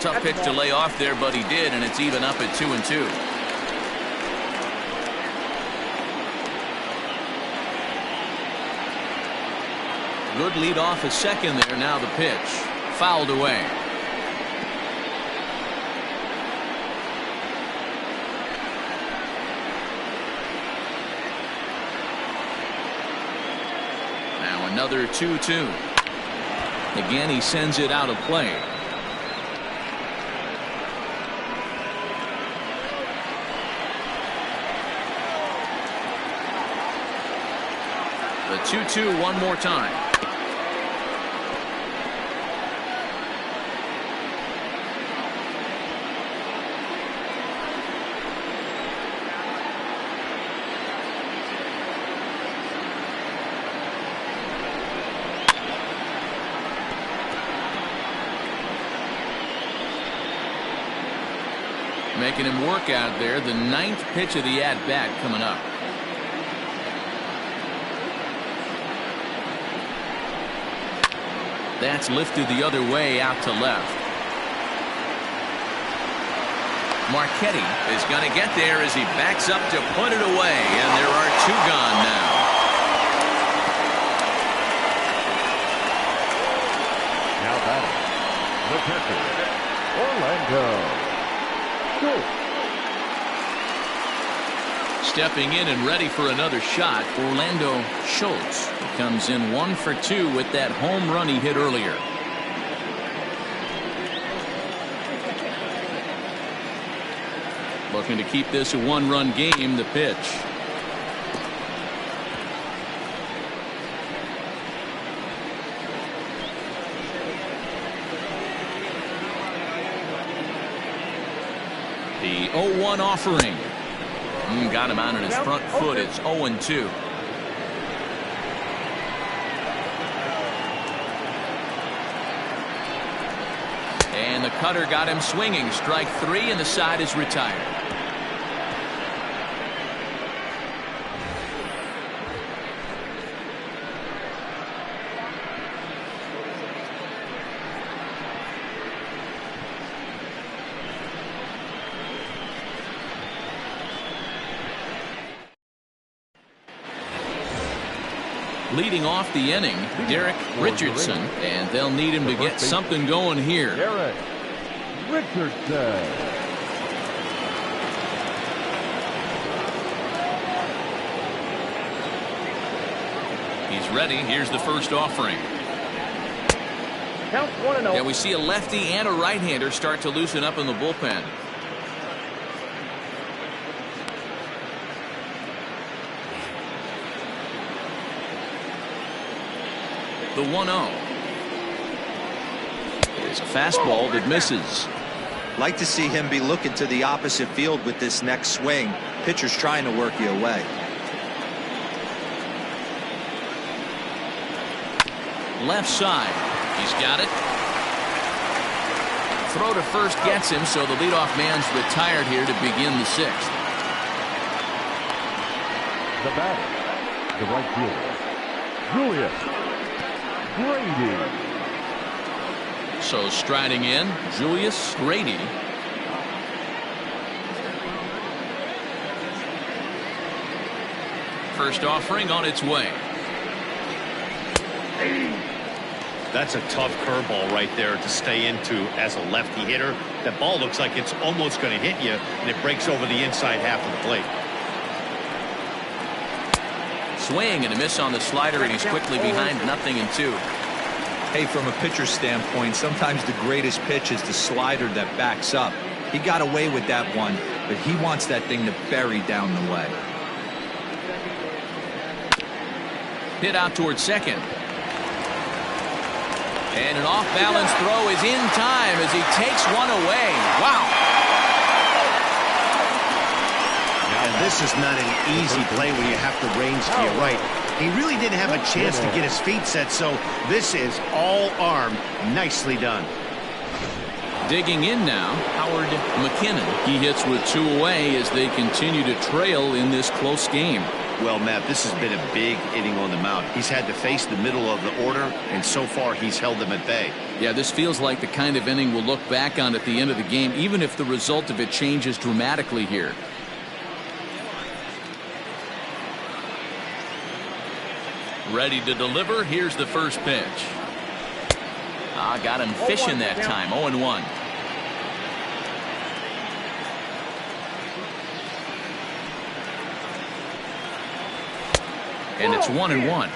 Speaker 1: Tough pitch to lay off there, but he did, and it's even up at 2-2. Good lead off a second there. Now the pitch. Fouled away. Now another 2-2. Again, he sends it out of play. The 2-2 one more time. Making him work out there. The 9th pitch of the at-bat coming up. That's lifted the other way out to left. Marchetti is going to get there as he backs up to put it away, and there are 2 gone now.
Speaker 3: Now batting, the catcher, Orlando Schultz.
Speaker 1: Stepping in and ready for another shot, Orlando Schultz. He comes in 1 for 2 with that home run he hit earlier. Looking to keep this a 1-run game. The pitch. The 0-1 offering. Got him out on his front foot. It's 0-2. And the cutter got him swinging. Strike 3, and the side is retired. Leading off the inning, Derek Richardson, and they'll need him to get something going here.
Speaker 3: Derek Richardson.
Speaker 1: He's ready. Here's the first offering.
Speaker 6: Count 1-0.
Speaker 1: Yeah, we see a lefty and a right-hander start to loosen up in the bullpen. The 1-0 is a fastball that misses.
Speaker 4: Like to see him be looking to the opposite field with this next swing. Pitcher's trying to work you away.
Speaker 1: Left side. He's got it. Throw to first gets him, so the leadoff man's retired here to begin the sixth.
Speaker 3: The batter, the right fielder, Julius Grady.
Speaker 1: So striding in, Julius Grady. First offering on its way.
Speaker 5: That's a tough curveball right there to stay into as a lefty hitter. That ball looks like it's almost going to hit you, and it breaks over the inside half of the plate.
Speaker 1: Swing and a miss on the slider, and he's quickly behind 0-2.
Speaker 4: Hey, from a pitcher's standpoint, sometimes the greatest pitch is the slider that backs up. He got away with that one, but he wants that thing to bury down the way.
Speaker 1: Hit out towards second. And an off-balance throw is in time as he takes one away. Wow.
Speaker 5: And this is not an easy play when you have to range to your right. He really didn't have a chance to get his feet set, so this is all arm. Nicely done.
Speaker 1: Digging in now, Howard McKinnon. He hits with 2 away as they continue to trail in this close game.
Speaker 5: Well, Matt, this has been a big inning on the mound. He's had to face the middle of the order, and so far he's held them at bay.
Speaker 1: Yeah, this feels like the kind of inning we'll look back on at the end of the game, even if the result of it changes dramatically here. Ready to deliver. Here's the first pitch. Got him fishing that time. 0-1. And it's 1-1.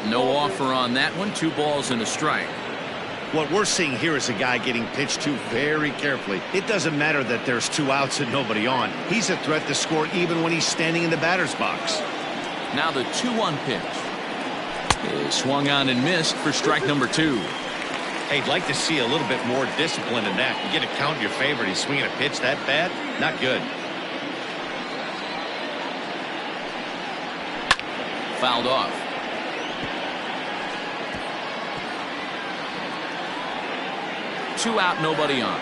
Speaker 1: No offer on that one. 2 balls and a strike.
Speaker 5: What we're seeing here is a guy getting pitched to very carefully. It doesn't matter that there's 2 outs and nobody on. He's a threat to score even when he's standing in the batter's box.
Speaker 1: Now the 2-1 pitch is swung on and missed for strike number 2.
Speaker 5: Hey, I'd like to see a little bit more discipline in that. You get a count in your favor and he's swinging a pitch that bad? Not good.
Speaker 1: Fouled off. Two out, nobody on.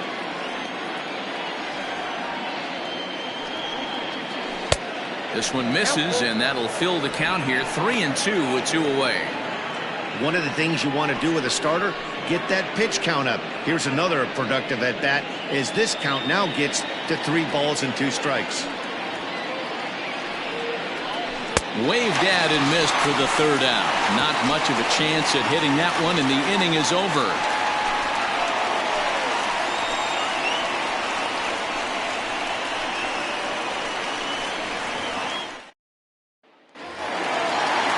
Speaker 1: This one misses, and that'll fill the count here. 3-2 with 2 away.
Speaker 5: One of the things you want to do with a starter, get that pitch count up. Here's another productive at bat as this count now gets to 3 balls and 2 strikes.
Speaker 1: Waved at and missed for the 3rd out. Not much of a chance at hitting that one, and the inning is over.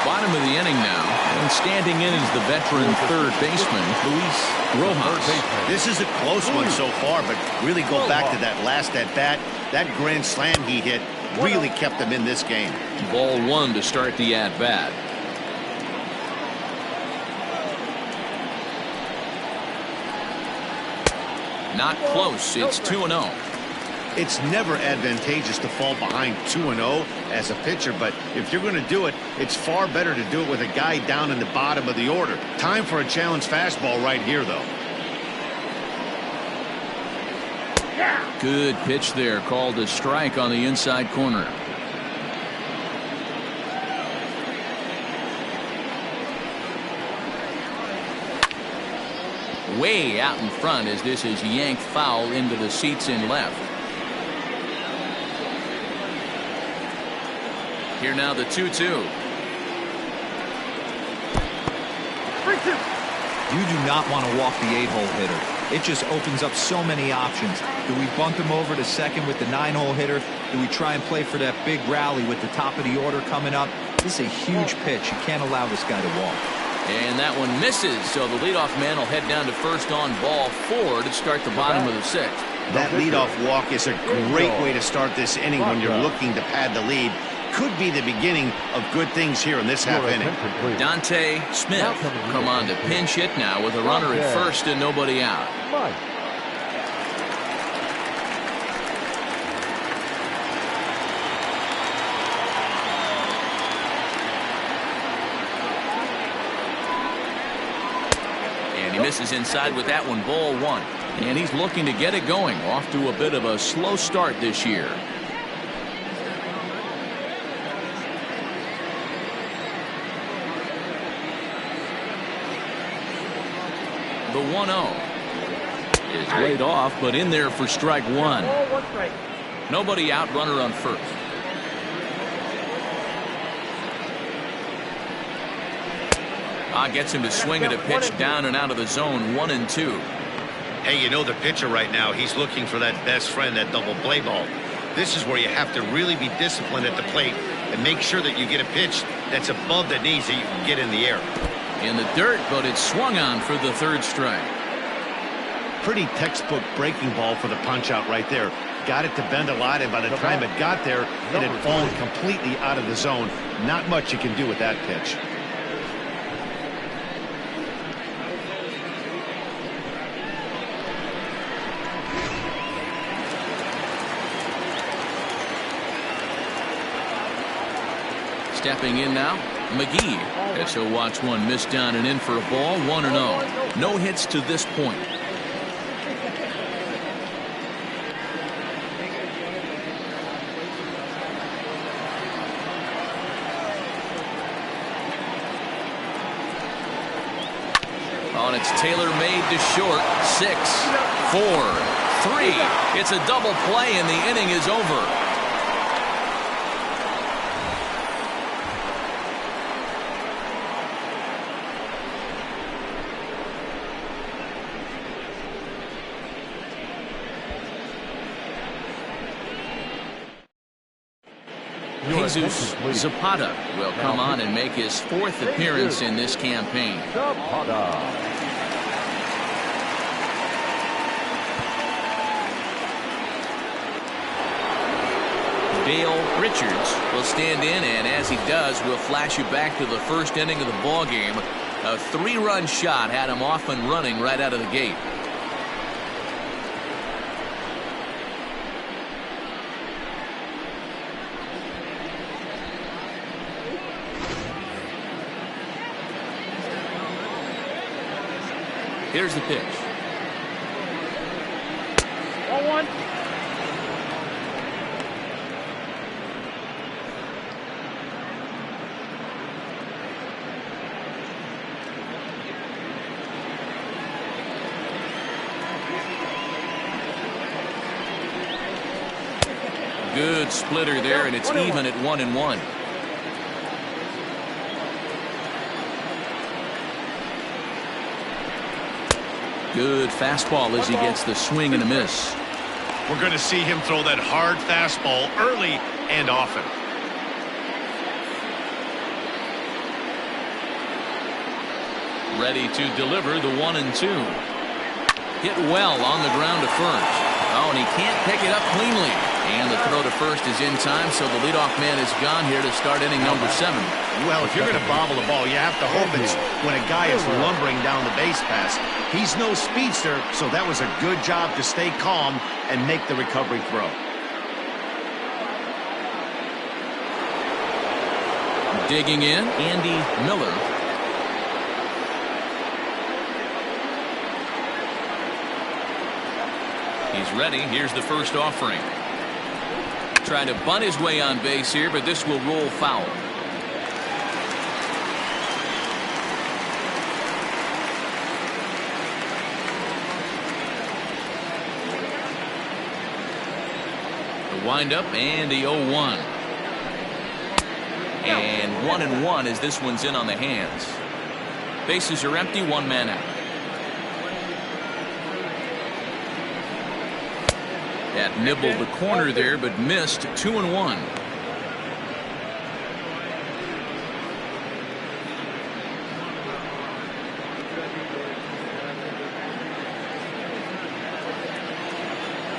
Speaker 1: Bottom of the inning now, and standing in is the veteran 3rd baseman, Luis Rojas.
Speaker 5: This is a close one so far, but really go back to that last at bat. That grand slam he hit really kept him in this game.
Speaker 1: Ball 1 to start the at bat. Not close. It's 2-0.
Speaker 5: It's never advantageous to fall behind 2-0 as a pitcher, but if you're going to do it, it's far better to do it with a guy down in the bottom of the order. Time for a challenge fastball right here, though.
Speaker 1: Good pitch there, called a strike on the inside corner. way out in front as this is yanked foul into the seats in left. Here now the 2-2.
Speaker 4: You do not want to walk the 8-hole hitter. It just opens up so many options. Do we bunt him over to second with the 9-hole hitter? Do we try and play for that big rally with the top of the order coming up? This is a huge pitch. You can't allow this guy to walk.
Speaker 1: And that one misses, so the leadoff man will head down to first on ball 4 to start the bottom of the 6th.
Speaker 5: That leadoff walk is a great way to start this inning when you're looking to pad the lead. Could be the beginning of good things here in this half inning.
Speaker 1: Dante Smith come on to pinch hit now with a runner at first and nobody out. And he misses inside with that one, ball 1. And he's looking to get it going. Off to a bit of a slow start this year. The 1-0 is laid off, but in there for strike 1. Nobody out, runner on first. Gets him to swing at a pitch down and out of the zone, 1-2.
Speaker 5: Hey, you know the pitcher right now, he's looking for that best friend, that double play ball. This is where you have to really be disciplined at the plate and make sure that you get a pitch that's above the knees that you can get in the air.
Speaker 1: In the dirt, but it's swung on for the 3rd strike.
Speaker 5: Pretty textbook breaking ball for the punch out right there. Got it to bend a lot, and by the time it got there, it had fallen completely out of the zone. Not much you can do with that pitch.
Speaker 1: Stepping in now, McGee. As he'll watch one miss down and in for a ball, 1-0. No hits to this point. On it's tailor-made to short. 6, 4, 3. It's a double play and the inning is over. Jesus Zapata will come on and make his 4th appearance in this campaign. Dale Richards will stand in, and as he does, we'll flash you back to the first inning of the ball game. A 3-run shot had him off and running right out of the gate. Here's the pitch.
Speaker 6: 1-1.
Speaker 1: Good splitter there, and it's even at 1-1. Good fastball as he gets the swing and a miss.
Speaker 5: We're going to see him throw that hard fastball early and often.
Speaker 1: Ready to deliver the 1-2. Hit well on the ground to first. Oh, and he can't pick it up cleanly. And the throw to first is in time, so the leadoff man is gone here to start inning number 7.
Speaker 5: Well, if you're going to bobble the ball, you have to hope it's when a guy is lumbering down the base pass. He's no speedster, so that was a good job to stay calm and make the recovery throw.
Speaker 1: Digging in, Andy Miller. He's ready. Here's the first offering. Trying to bunt his way on base here, but this will roll foul. The windup and the 0-1. And 1-1 as this one's in on the hands. Bases are empty, one man out. That nibbled the corner there, but missed. 2-1.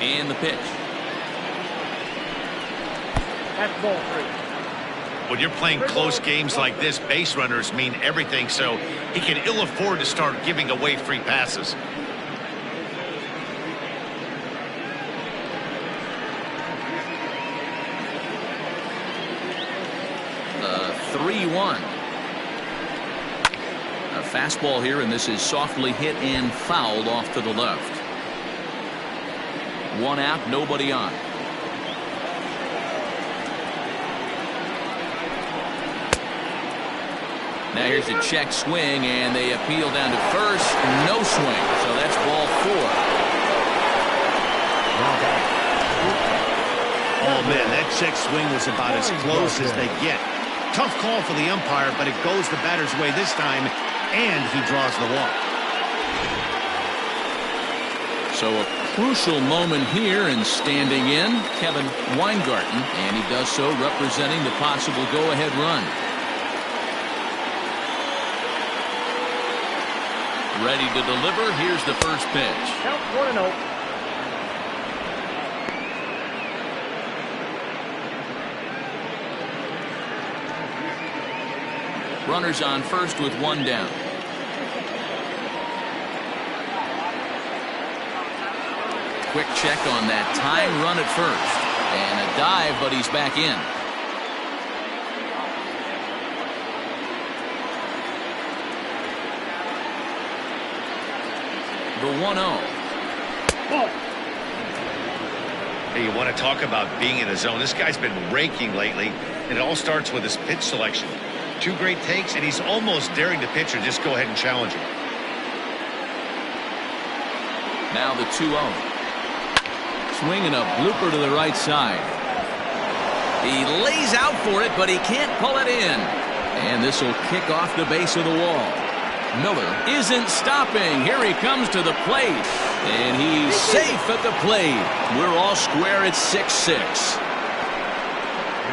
Speaker 1: And the pitch.
Speaker 6: That's ball 3.
Speaker 5: When you're playing close games like this, base runners mean everything, so he can ill afford to start giving away free passes.
Speaker 1: 3-1. A fastball here, and this is softly hit and fouled off to the left. One out, nobody on. Now here's a check swing, and they appeal down to first. No swing, so that's ball 4.
Speaker 5: Oh, man, that check swing was about as close as they get. Tough call for the umpire, but it goes the batter's way this time, and he draws the walk.
Speaker 1: So a crucial moment here, and standing in, Kevin Weingarten, and he does so representing the possible go-ahead run. Ready to deliver. Here's the first pitch.
Speaker 6: Count 1-0.
Speaker 1: Runners on first with one down. Quick check on that time run at first. And a dive, but he's back in. The 1-0.
Speaker 5: Hey, you want to talk about being in a zone? This guy's been raking lately, and it all starts with his pitch selection. 2 great takes, and he's almost daring the pitcher just go ahead and challenge him.
Speaker 1: Now the 2-0. Swinging a blooper to the right side. He lays out for it, but he can't pull it in. And this will kick off the base of the wall. Miller isn't stopping. Here he comes to the plate. And he's safe at the plate. We're all square at 6-6.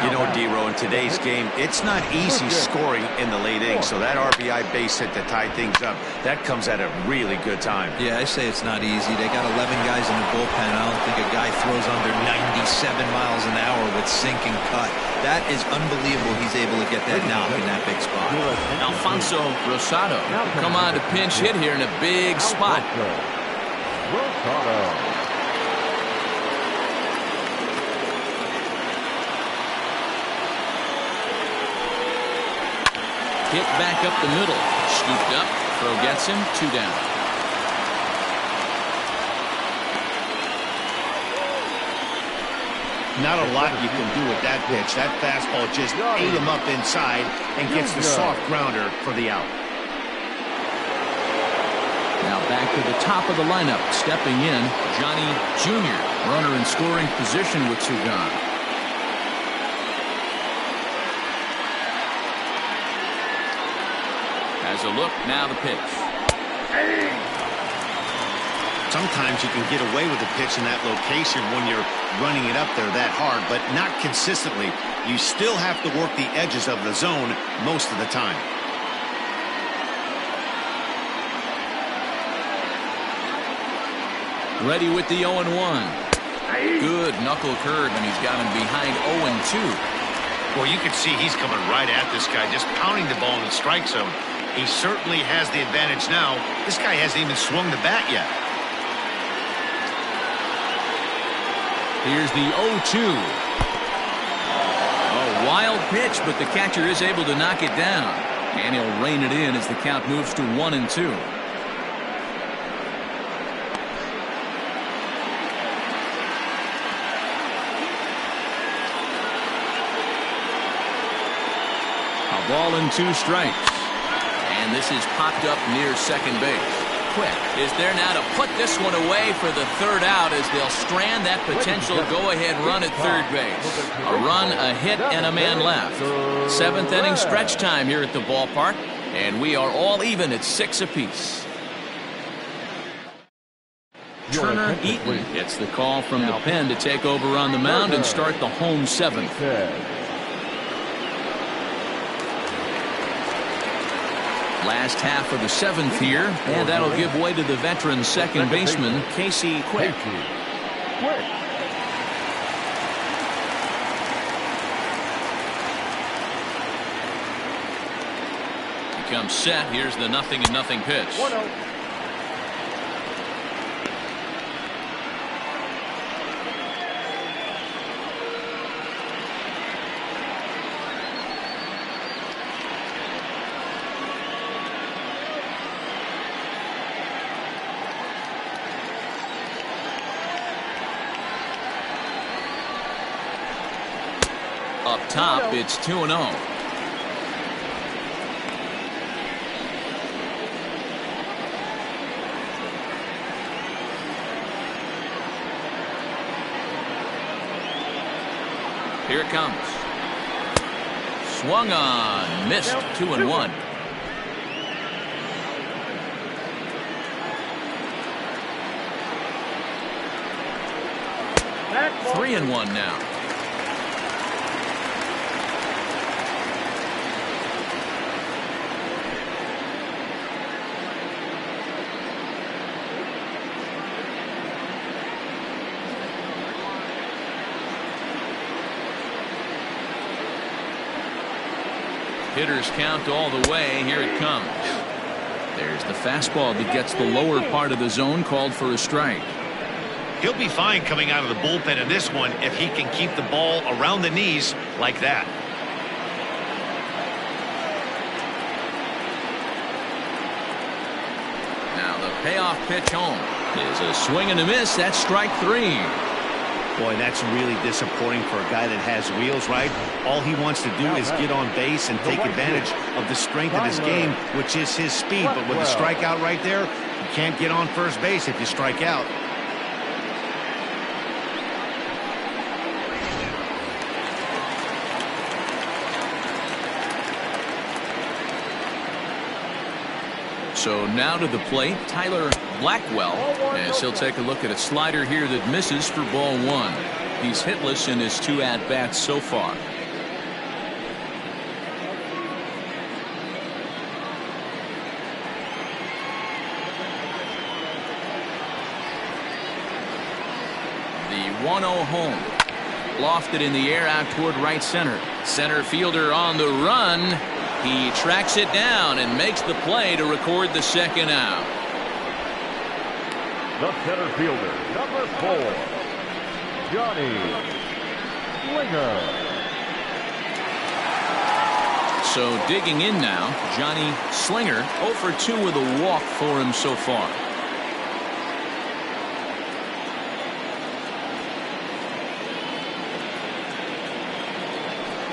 Speaker 2: You know, D-Row, in today's game, it's not easy scoring in the late innings, so that RBI base hit to tie things up, that comes at a really good time.
Speaker 4: Yeah, I say it's not easy. They got 11 guys in the bullpen. I don't think a guy throws under 97 miles an hour with sink and cut. That is unbelievable. He's able to get that knock in that big spot.
Speaker 1: Alfonso Rosado come on to pinch hit here in a big spot.
Speaker 3: Rosado.
Speaker 1: Hit back up the middle. Scooped up. Throw gets him. 2 down.
Speaker 5: Not a lot you can do with that pitch. That fastball just ate him up inside and gets the soft grounder for the out.
Speaker 1: Now back to the top of the lineup. Stepping in, Johnny Jr. Runner in scoring position with 2 gone. Has a look, now the pitch.
Speaker 5: Sometimes you can get away with a pitch in that location when you're running it up there that hard, but not consistently. You still have to work the edges of the zone most of the time.
Speaker 1: Ready with the 0-1. Good knuckle curve, and he's got him behind 0-2.
Speaker 5: Well, you can see he's coming right at this guy, just pounding the ball in the strike zone. He certainly has the advantage now. This guy hasn't even swung the bat yet.
Speaker 1: Here's the 0-2. A wild pitch, but the catcher is able to knock it down. And he'll rein it in as the count moves to 1-2. A ball and 2 strikes. And this is popped up near second base. Quick is there now to put this one away for the third out as they'll strand that potential go-ahead run at third base. A run, a hit, and a man left. Seventh inning stretch time here at the ballpark, and we are all even at 6 apiece. Turner Eaton gets the call from the pen to take over on the mound and start the home seventh. Last half of the seventh here, and that'll give way to the veteran second baseman, Casey Quick. He comes set. Here's the 0-0 pitch.
Speaker 6: 1-0.
Speaker 1: Up top, it's 2-0. Here it comes. Swung on, missed. 2-1.
Speaker 6: Back ball.
Speaker 1: 3-1 now. Hitters count all the way. Here it comes. There's the fastball that gets the lower part of the zone, called for a strike.
Speaker 5: He'll be fine coming out of the bullpen in this one if he can keep the ball around the knees like that.
Speaker 1: Now the payoff pitch home is a swing and a miss. That's strike 3.
Speaker 2: Boy, that's really disappointing for a guy that has wheels, right? All he wants to do is get on base and take advantage of the strength of his game, which is his speed. But with the strikeout right there, you can't get on first base if you strike out.
Speaker 1: So now to the plate, Tyler Blackwell, as he'll take a look at a slider here that misses for ball 1. He's hitless in his 2 at-bats so far. The 1-0 home. Lofted in the air out toward right center. Center fielder on the run. He tracks it down and makes the play to record the second out.
Speaker 3: The center fielder, number 4, Johnny Slinger.
Speaker 1: So digging in now, Johnny Slinger, 0 for 2 with a walk for him so far.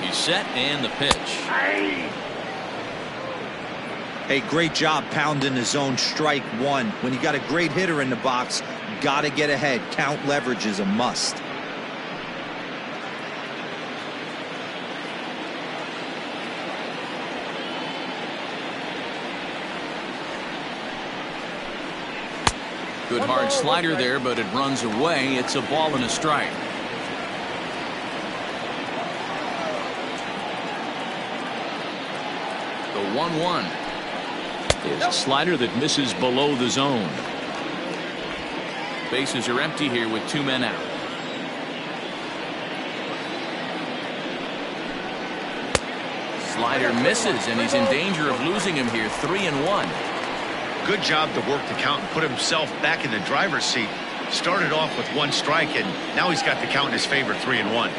Speaker 1: He's set and the pitch.
Speaker 4: Hey, great job pounding the zone. Strike 1. When you got a great hitter in the box, got to get ahead. Count leverage is a must.
Speaker 1: Good hard slider there, but it runs away. It's a ball and a strike. The 1-1 is a slider that misses below the zone. Bases are empty here with 2 men out. Slider misses, and he's in danger of losing him here. 3-1.
Speaker 5: Good job to work the count and put himself back in the driver's seat. Started off with 1 strike, and now he's got the count in his favor, 3-1.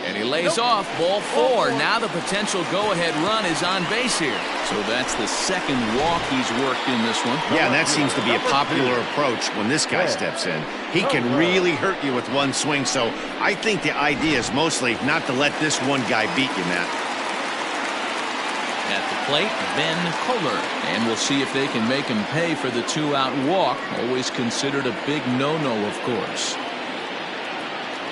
Speaker 1: And he lays off ball 4. Now the potential go-ahead run is on base here. So that's the second walk he's worked in this one.
Speaker 2: Yeah, and that seems to be a popular approach when this guy steps in. He can really hurt you with 1 swing, so I think the idea is mostly not to let this one guy beat you, Matt.
Speaker 1: At the plate, Ben Kohler. And we'll see if they can make him pay for the 2-out walk. Always considered a big no-no, of course.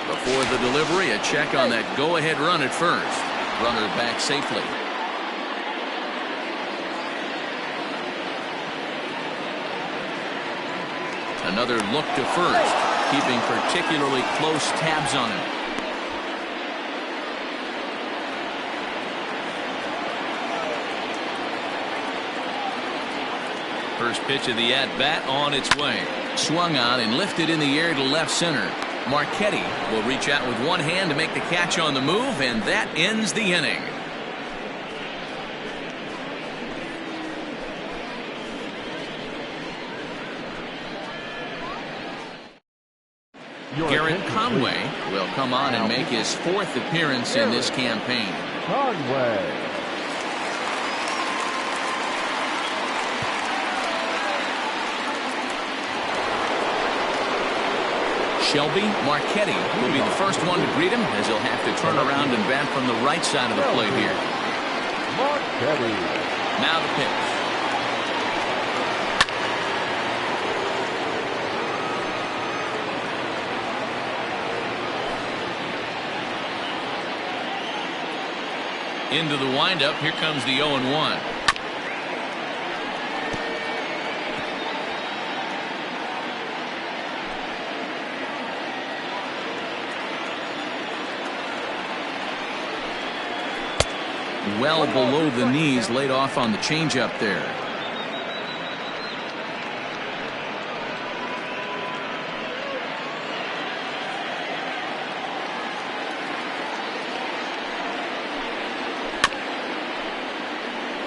Speaker 1: Before the delivery, a check on that go-ahead run at first. Runner back safely. Another look to first, keeping particularly close tabs on him. First pitch of the at-bat on its way. Swung on and lifted in the air to left center. Marchetti will reach out with one hand to make the catch on the move, and that ends the inning. Garrett Conway will come on and make his 4th appearance in this campaign.
Speaker 3: Conway.
Speaker 1: Shelby Marchetti will be the first one to greet him, as he'll have to turn around and bat from the right side of the plate here.
Speaker 3: Marchetti.
Speaker 1: Now the pitch. Into the windup. Here comes the 0-1. Well below the knees, laid off on the changeup there.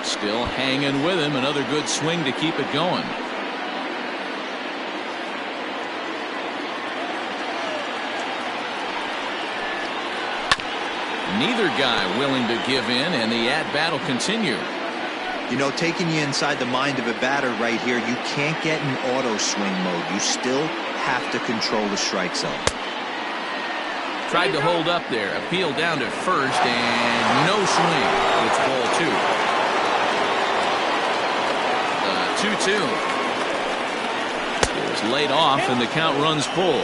Speaker 1: Still hanging with him. Another good swing to keep it going. Neither guy willing to give in, and the at-bat will continue.
Speaker 4: You know, taking you inside the mind of a batter right here, you can't get in auto swing mode. You still have to control the strike zone.
Speaker 1: Tried to hold up there. Appeal down to first, and no swing. It's ball 2. 2-2. It was laid off, and the count runs full.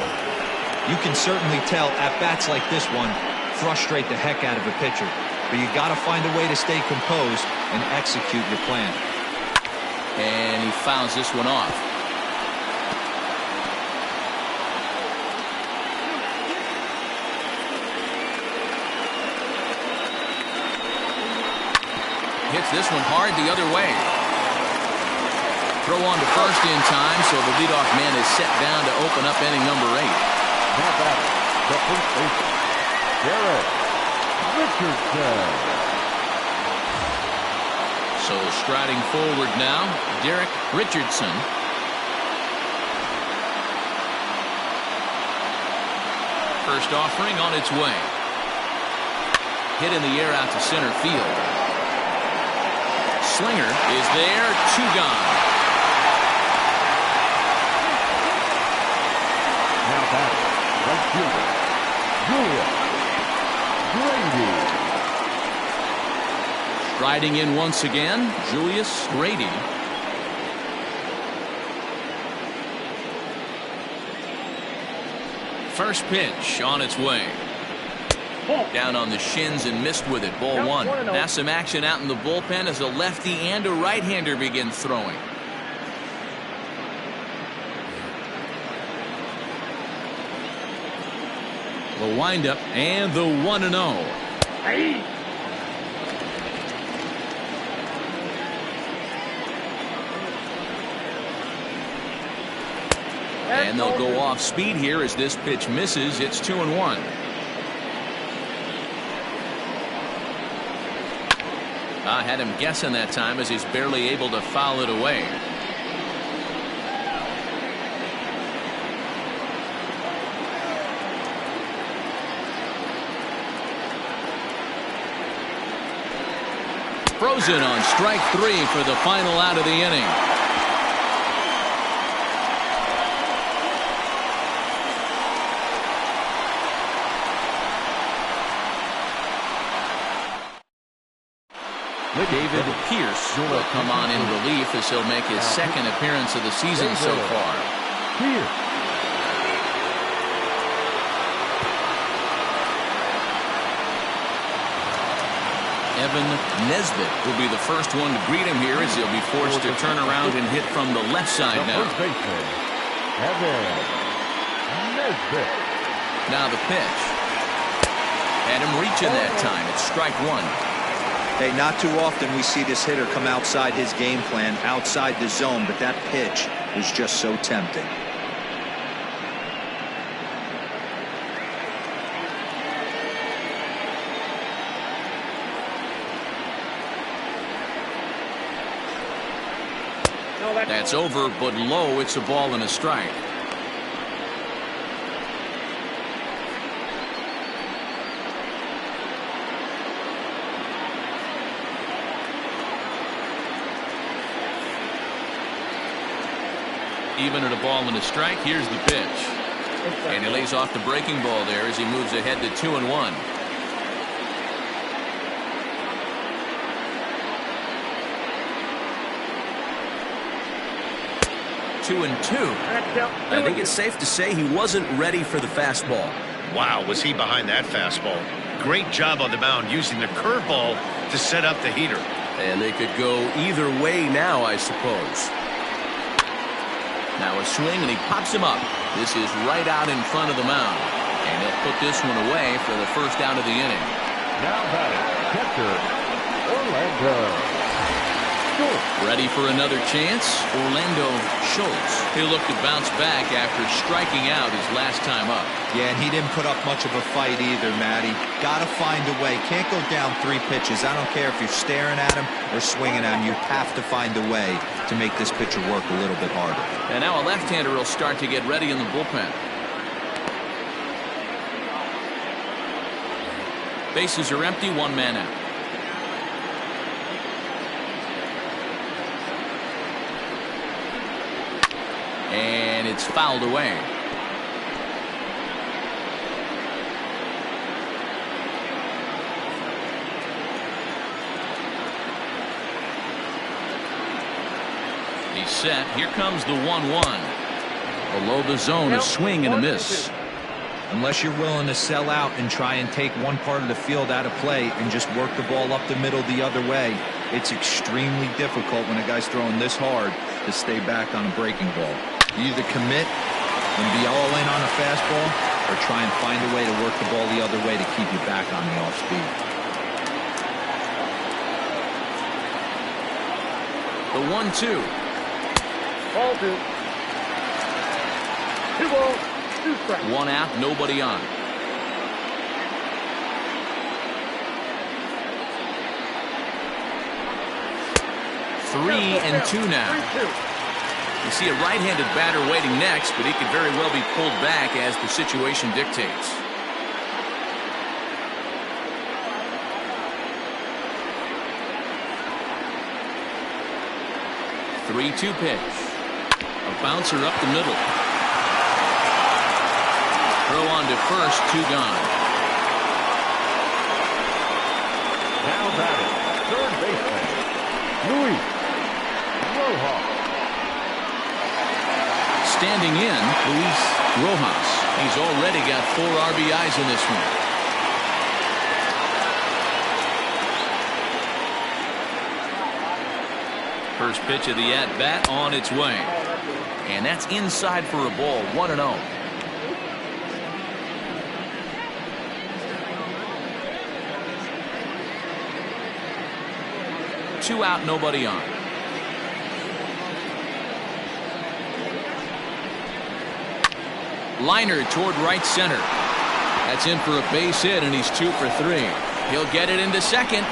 Speaker 4: You can certainly tell at bats like this one frustrate the heck out of a pitcher, but you got to find a way to stay composed and execute your plan.
Speaker 1: And he fouls this one off. Hits this one hard the other way. Throw on to first in time, so the leadoff man is set down to open up inning number 8.
Speaker 3: Now batting, the first baseman, Garrett Richardson.
Speaker 1: So striding forward now, Derek Richardson. First offering on its way. Hit in the air out to center field. Slinger is there, 2 gone.
Speaker 3: Now batting, right fielder, Julius Grady.
Speaker 1: Striding in once again, Julius Grady. First pitch on its way. Down on the shins and missed with it. Ball 1. Now some action out in the bullpen as a lefty and a right-hander begin throwing. The windup and the 1-0. And they'll go off speed here as this pitch misses. It's 2-1. I had him guessing that time as he's barely able to foul it away. Frozen on strike 3 for the final out of the inning. David Pierce will come on in relief as he'll make his second appearance of the season so far.
Speaker 3: Pierce.
Speaker 1: Evan Nesbitt will be the first one to greet him here as he'll be forced to turn around and hit from the left side now.
Speaker 3: First baseman, Evan Nesbitt.
Speaker 1: Now the pitch. Had him reaching that time. It's strike one.
Speaker 4: Hey, not too often we see this hitter come outside his game plan, outside the zone, but that pitch was just so tempting.
Speaker 1: That's over, but low. It's a ball and a strike. Even at a ball and a strike, here's the pitch. And he lays off the breaking ball there as he moves ahead to 2-1. 2-2. I think it's safe to say he wasn't ready for the fastball.
Speaker 5: Wow, was he behind that fastball. Great job on the mound using the curveball to set up the heater.
Speaker 1: And they could go either way now, I suppose. Now a swing, and he pops him up. This is right out in front of the mound. And he'll put this one away for the first out of the inning.
Speaker 3: Now batting, catcher, Orlando.
Speaker 1: Ready for another chance, Orlando Schultz. He'll look to bounce back after striking out his last time up.
Speaker 4: Yeah, and he didn't put up much of a fight either, Matty. Got to find a way. Can't go down 3 pitches. I don't care if you're staring at him or swinging at him. You have to find a way to make this pitcher work a little bit harder.
Speaker 1: And now a left-hander will start to get ready in the bullpen. Bases are empty, 1 man out. And it's fouled away. He's set. Here comes the 1-1. Below the zone, a swing and a miss.
Speaker 4: Unless you're willing to sell out and try and take one part of the field out of play and just work the ball up the middle the other way, it's extremely difficult when a guy's throwing this hard to stay back on a breaking ball. You either commit and be all in on a fastball or try and find a way to work the ball the other way to keep you back on the off speed.
Speaker 1: The 1-2.
Speaker 6: Ball 2. 2 balls, 2 strikes.
Speaker 1: 1 out, nobody on. Three and 2 now.
Speaker 6: 3-2.
Speaker 1: You see a right-handed batter waiting next, but he could very well be pulled back as the situation dictates. The 3-2 pitch. A bouncer up the middle. Throw on to first, 2 gone.
Speaker 3: Now batting, third baseman, Luis Rojas.
Speaker 1: Standing in, Luis Rojas. He's already got 4 RBIs in this one. First pitch of the at-bat on its way. And that's inside for a ball, 1-0. Two out, nobody on. Liner toward right center. That's in for a base hit, and he's 2 for 3. He'll get it into second.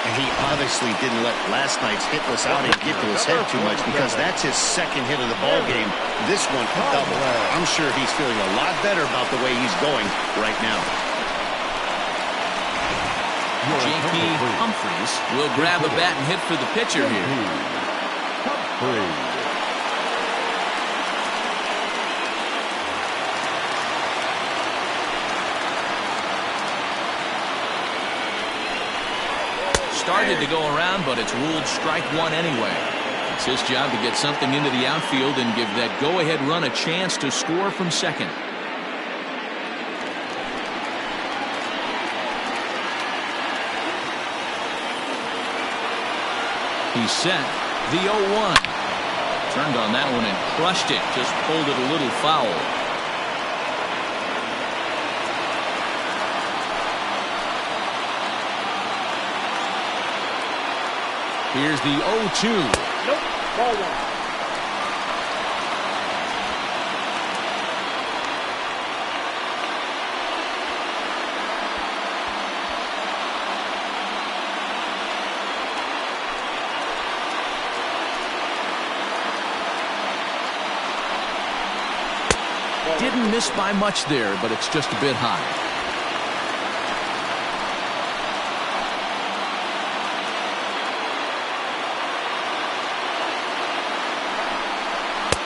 Speaker 5: And he obviously didn't let last night's hitless outing get to his head too much, because that's his second hit of the ball game. This one a double. I'm sure he's feeling a lot better about the way he's going right now.
Speaker 1: J.P. Humphries will grab a bat and hit for the pitcher here. started to go around, but it's ruled strike one anyway. It's his job to get something into the outfield and give that go-ahead run a chance to score from second. He's set. The 0-1. Turned on that one and crushed it. Just pulled it a little foul. Here's the 0-2.
Speaker 6: Nope. Ball one.
Speaker 1: Didn't miss by much there, but it's just a bit high.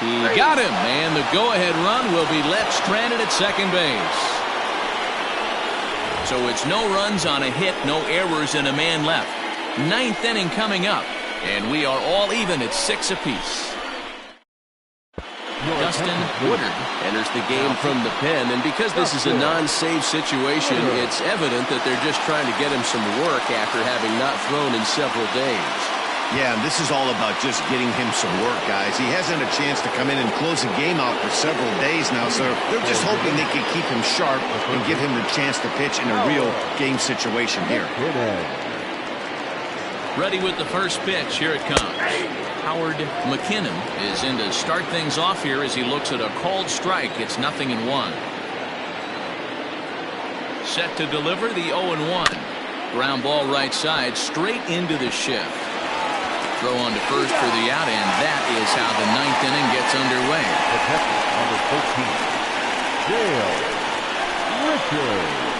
Speaker 1: He got him, and the go-ahead run will be left stranded at second base. So it's no runs on a hit, no errors, and a man left. Ninth inning coming up, and we are all even at 6 apiece. Dustin Woodard enters the game from the pen, and because this is a non-save situation, it's evident that they're just trying to get him some work after having not thrown in several days.
Speaker 5: Yeah, this is all about just getting him some work, guys. He hasn't a chance to come in and close the game out for several days now, so they're just hoping they can keep him sharp and give him the chance to pitch in a real game situation here.
Speaker 1: Ready with the first pitch. Here it comes. Howard McKinnon is in to start things off here as he looks at a called strike. It's 0-1. Set to deliver the 0-1. Ground ball right side, straight into the shift. Throw on to first for the out, and that is how the 9th inning gets underway.
Speaker 3: Number 14, Dale Richards.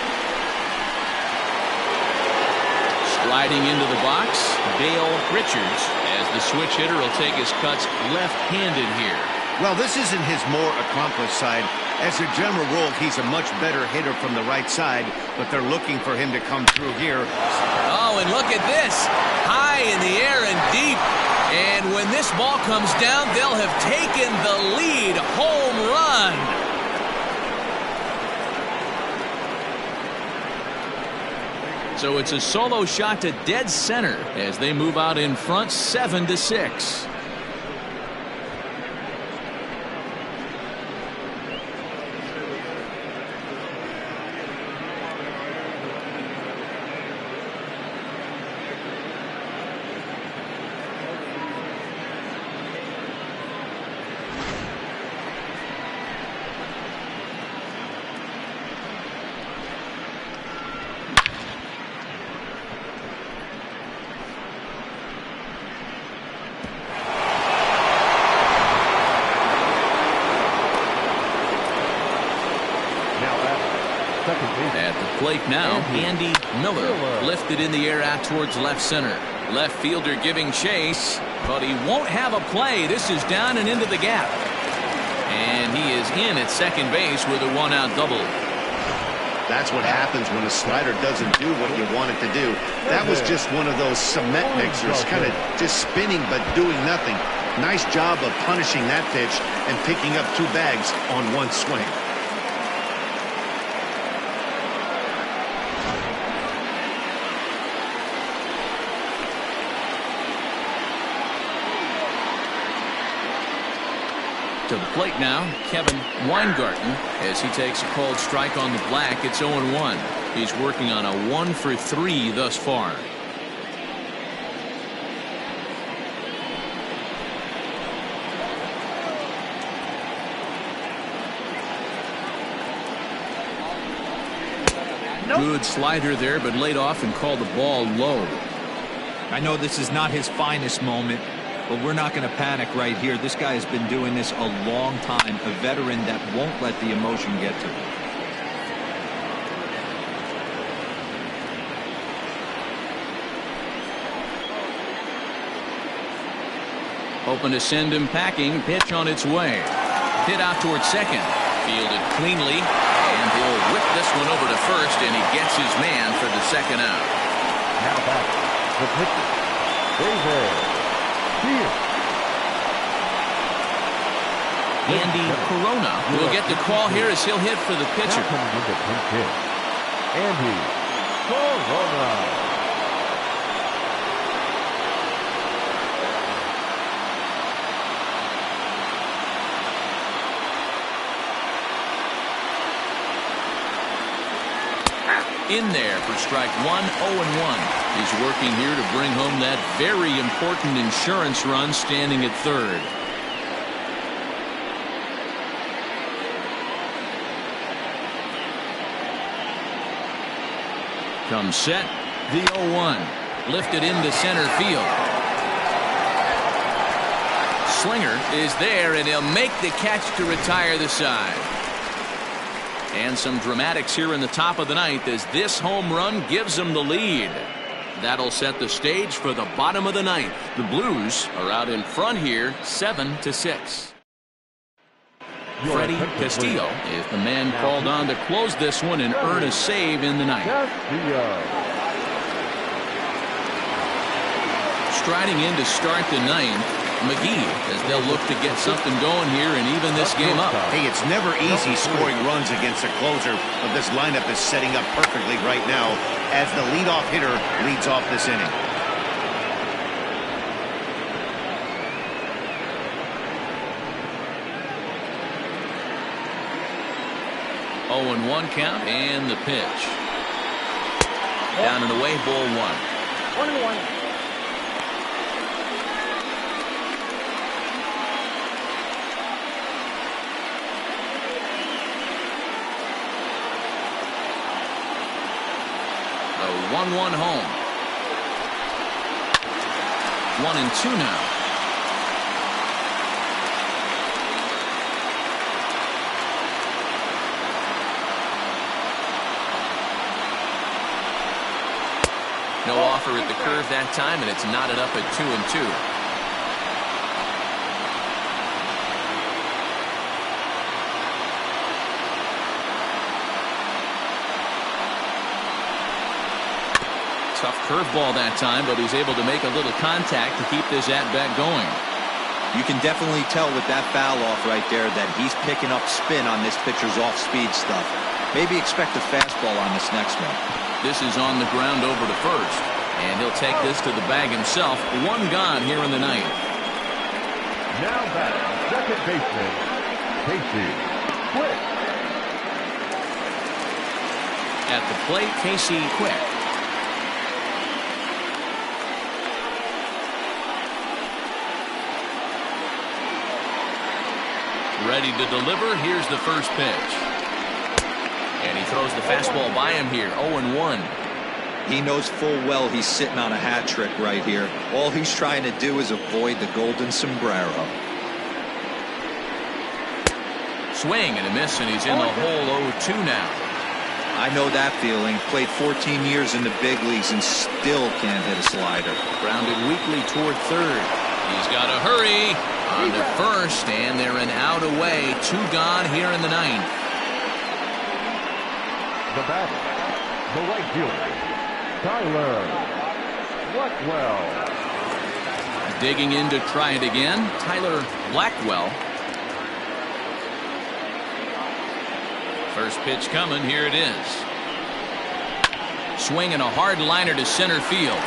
Speaker 1: Sliding into the box, Dale Richards, as the switch hitter will take his cuts left-handed here.
Speaker 5: Well, this isn't his more accomplished side. As a general rule, he's a much better hitter from the right side, but they're looking for him to come through here.
Speaker 1: Oh, and look at this. High in the air and deep. And when this ball comes down, they'll have taken the lead. Home run. So it's a solo shot to dead center as they move out in front 7-6. At the plate now, Andy Miller lifted in the air out towards left center. Left fielder giving chase, but he won't have a play. This is down and into the gap. And he is in at second base with a 1-out double.
Speaker 5: That's what happens when a slider doesn't do what you want it to do. That was just one of those cement mixers, kind of just spinning but doing nothing. Nice job of punishing that pitch and picking up 2 bags on 1 swing.
Speaker 1: To the plate now, Kevin Weingarten, as he takes a called strike on the black. It's 0-1. He's working on a 1-for-3 thus far. Good slider there, but laid off and called the ball low.
Speaker 4: I know this is not his finest moment, but we're not going to panic right here. This guy has been doing this a long time, a veteran that won't let the emotion get to him.
Speaker 1: Hoping to send him packing. Pitch on its way. Hit out towards second. Fielded cleanly, and he'll whip this one over to first, and he gets his man for the 2nd out.
Speaker 3: Now back, The pitcher, David Pierce.
Speaker 1: Andy Corona will get the call here as he'll hit for the pitcher.
Speaker 3: Now coming in to pinch hit, Andy Corona.
Speaker 1: In there for strike one, 0-1. He's working here to bring home that very important insurance run, standing at third. Comes set, the 0-1. Lifted into center field. Slinger is there, and he'll make the catch to retire the side. And some dramatics here in the top of the ninth as this home run gives them the lead. That'll set the stage for the bottom of the ninth. The Blues are out in front here, 7-6. Freddie Castillo is the man called on to close this one and earn a save in the ninth. Striding in to start the ninth, McGee, as they'll look to get something going here and even this game up.
Speaker 5: Hey, it's never easy scoring runs against a closer, but this lineup is setting up perfectly right now as the leadoff hitter leads off this inning.
Speaker 1: Oh, 0-1 count and the pitch. Down and away, ball one.
Speaker 6: 1-1.
Speaker 1: The 1-1 home. 1-2 now. No offer at the curve that time, and it's knotted up at 2-2. Tough curveball that time, but he's able to make a little contact to keep this at-bat going.
Speaker 4: You can definitely tell with that foul off right there that he's picking up spin on this pitcher's off-speed stuff. Maybe expect a fastball on this next one.
Speaker 1: This is on the ground over to first, and he'll take this to the bag himself. One gone here in the ninth.
Speaker 3: Now back, second baseman, Casey Quick.
Speaker 1: At the plate, Casey Quick. Ready to deliver. Here's the first pitch. And he throws the fastball by him here. 0-1.
Speaker 4: He knows full well he's sitting on a hat trick right here. All he's trying to do is avoid the golden sombrero.
Speaker 1: Swing and a miss, and he's in the hole. 0-2 now.
Speaker 4: I know that feeling. Played 14 years in the big leagues and still can't hit a slider.
Speaker 1: Grounded weakly toward third. He's got to hurry on to first, and they're an out away. Two gone here in the ninth.
Speaker 3: The batter, the right fielder, Tyler Blackwell.
Speaker 1: Digging in to try it again, Tyler Blackwell. First pitch coming, here it is. Swinging a hard liner to center field.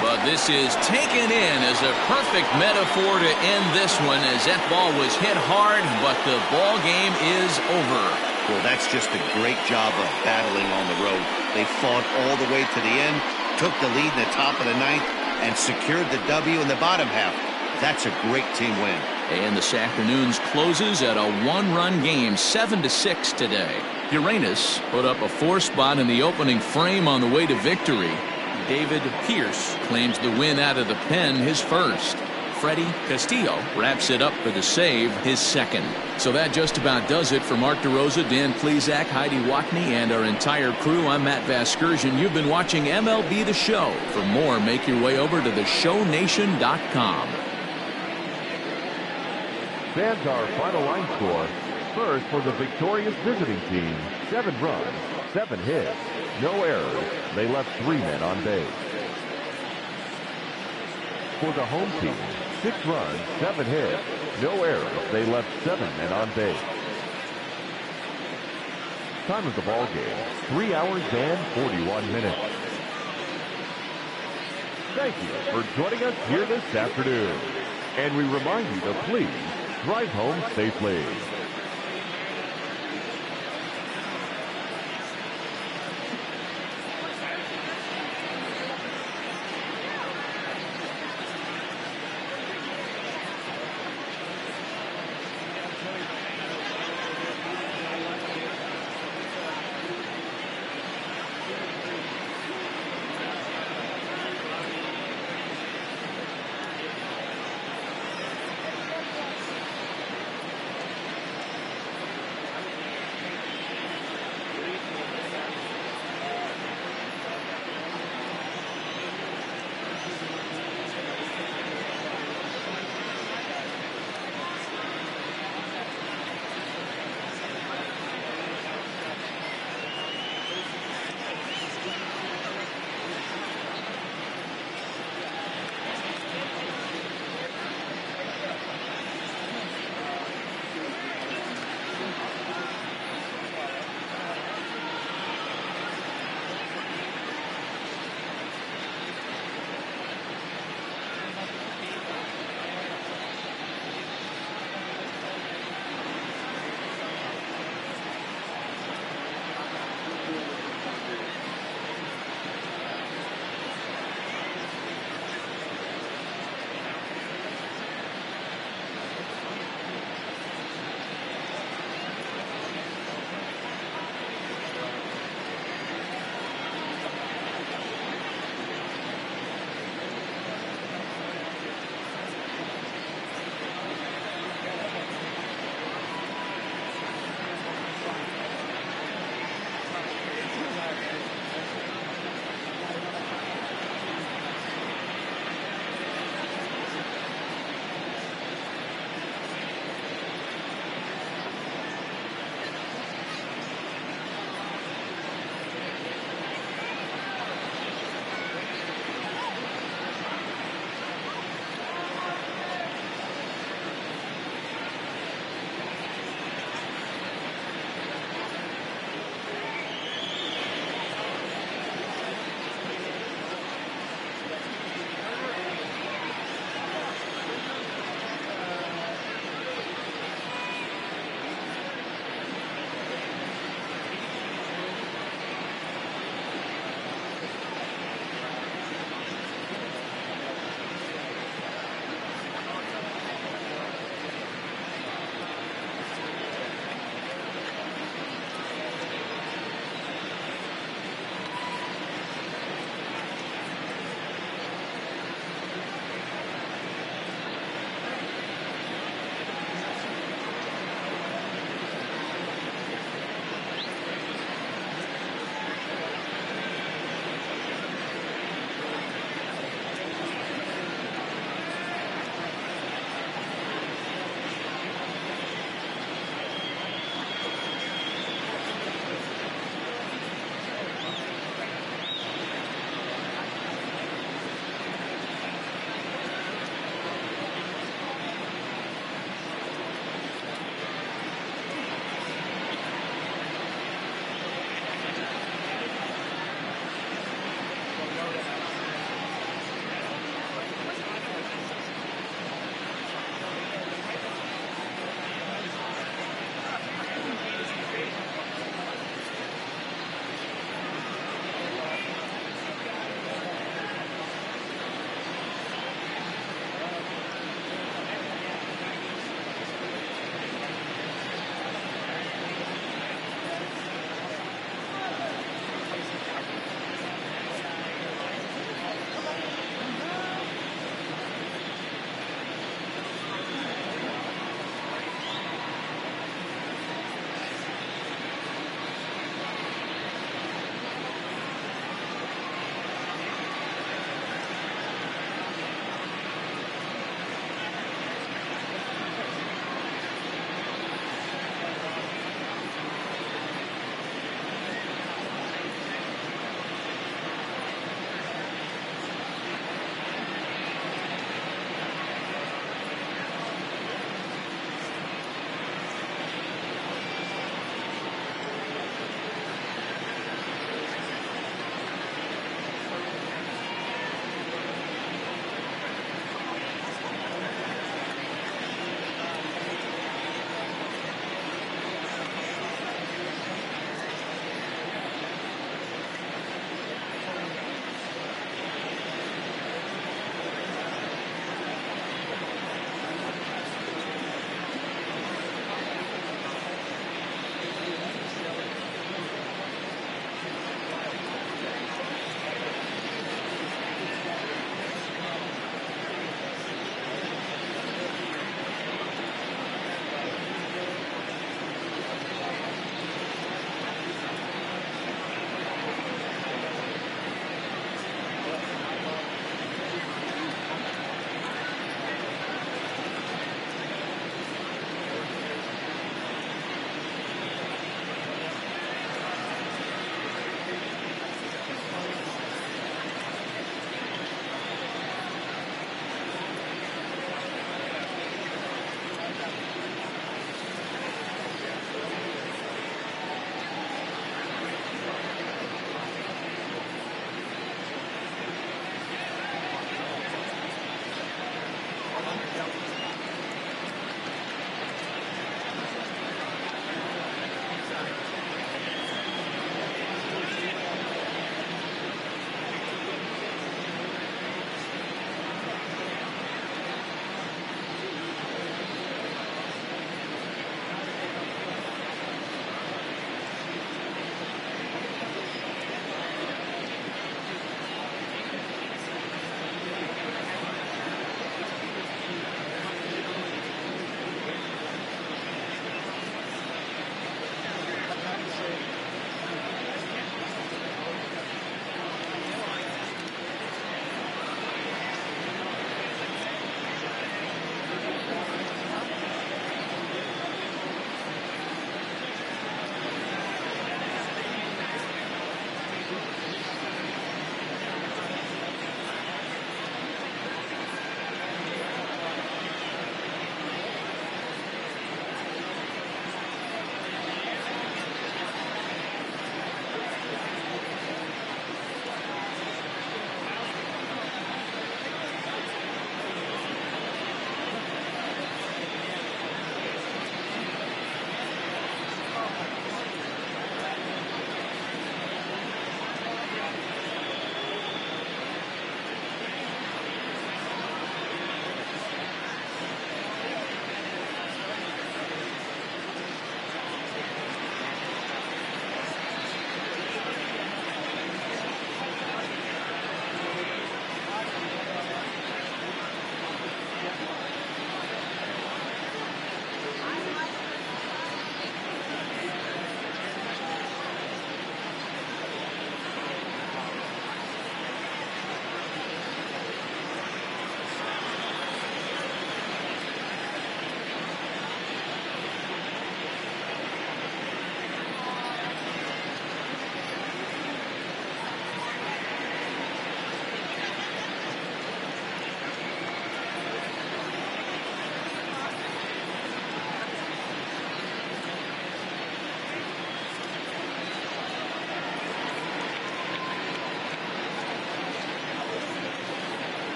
Speaker 1: But this is taken in as a perfect metaphor to end this one, as that ball was hit hard, but the ball game is over.
Speaker 5: Well, that's just a great job of battling on the road. They fought all the way to the end, took the lead in the top of the ninth, and secured the W in the bottom half. That's a great team win.
Speaker 1: And this afternoon's closes at a one-run game, 7-6 today. Uranus put up a 4 spot in the opening frame on the way to victory. David Pierce claims the win out of the pen, his first. Freddie Castillo wraps it up for the save, his second. So that just about does it for Mark DeRosa, Dan Plesac, Heidi Watney, and our entire crew. I'm Matt Vasgersian. You've been watching MLB The Show. For more, make your way over to theshownation.com.
Speaker 3: Stands our final line score. First for the victorious visiting team, 7 runs, 7 hits, no errors. They left 3 men on base. For the home team, 6 runs, 7 hits, no errors. They left 7 men on base. Time of the ball game, 3 hours and 41 minutes. Thank you for joining us here this afternoon. And we remind you to please drive home safely.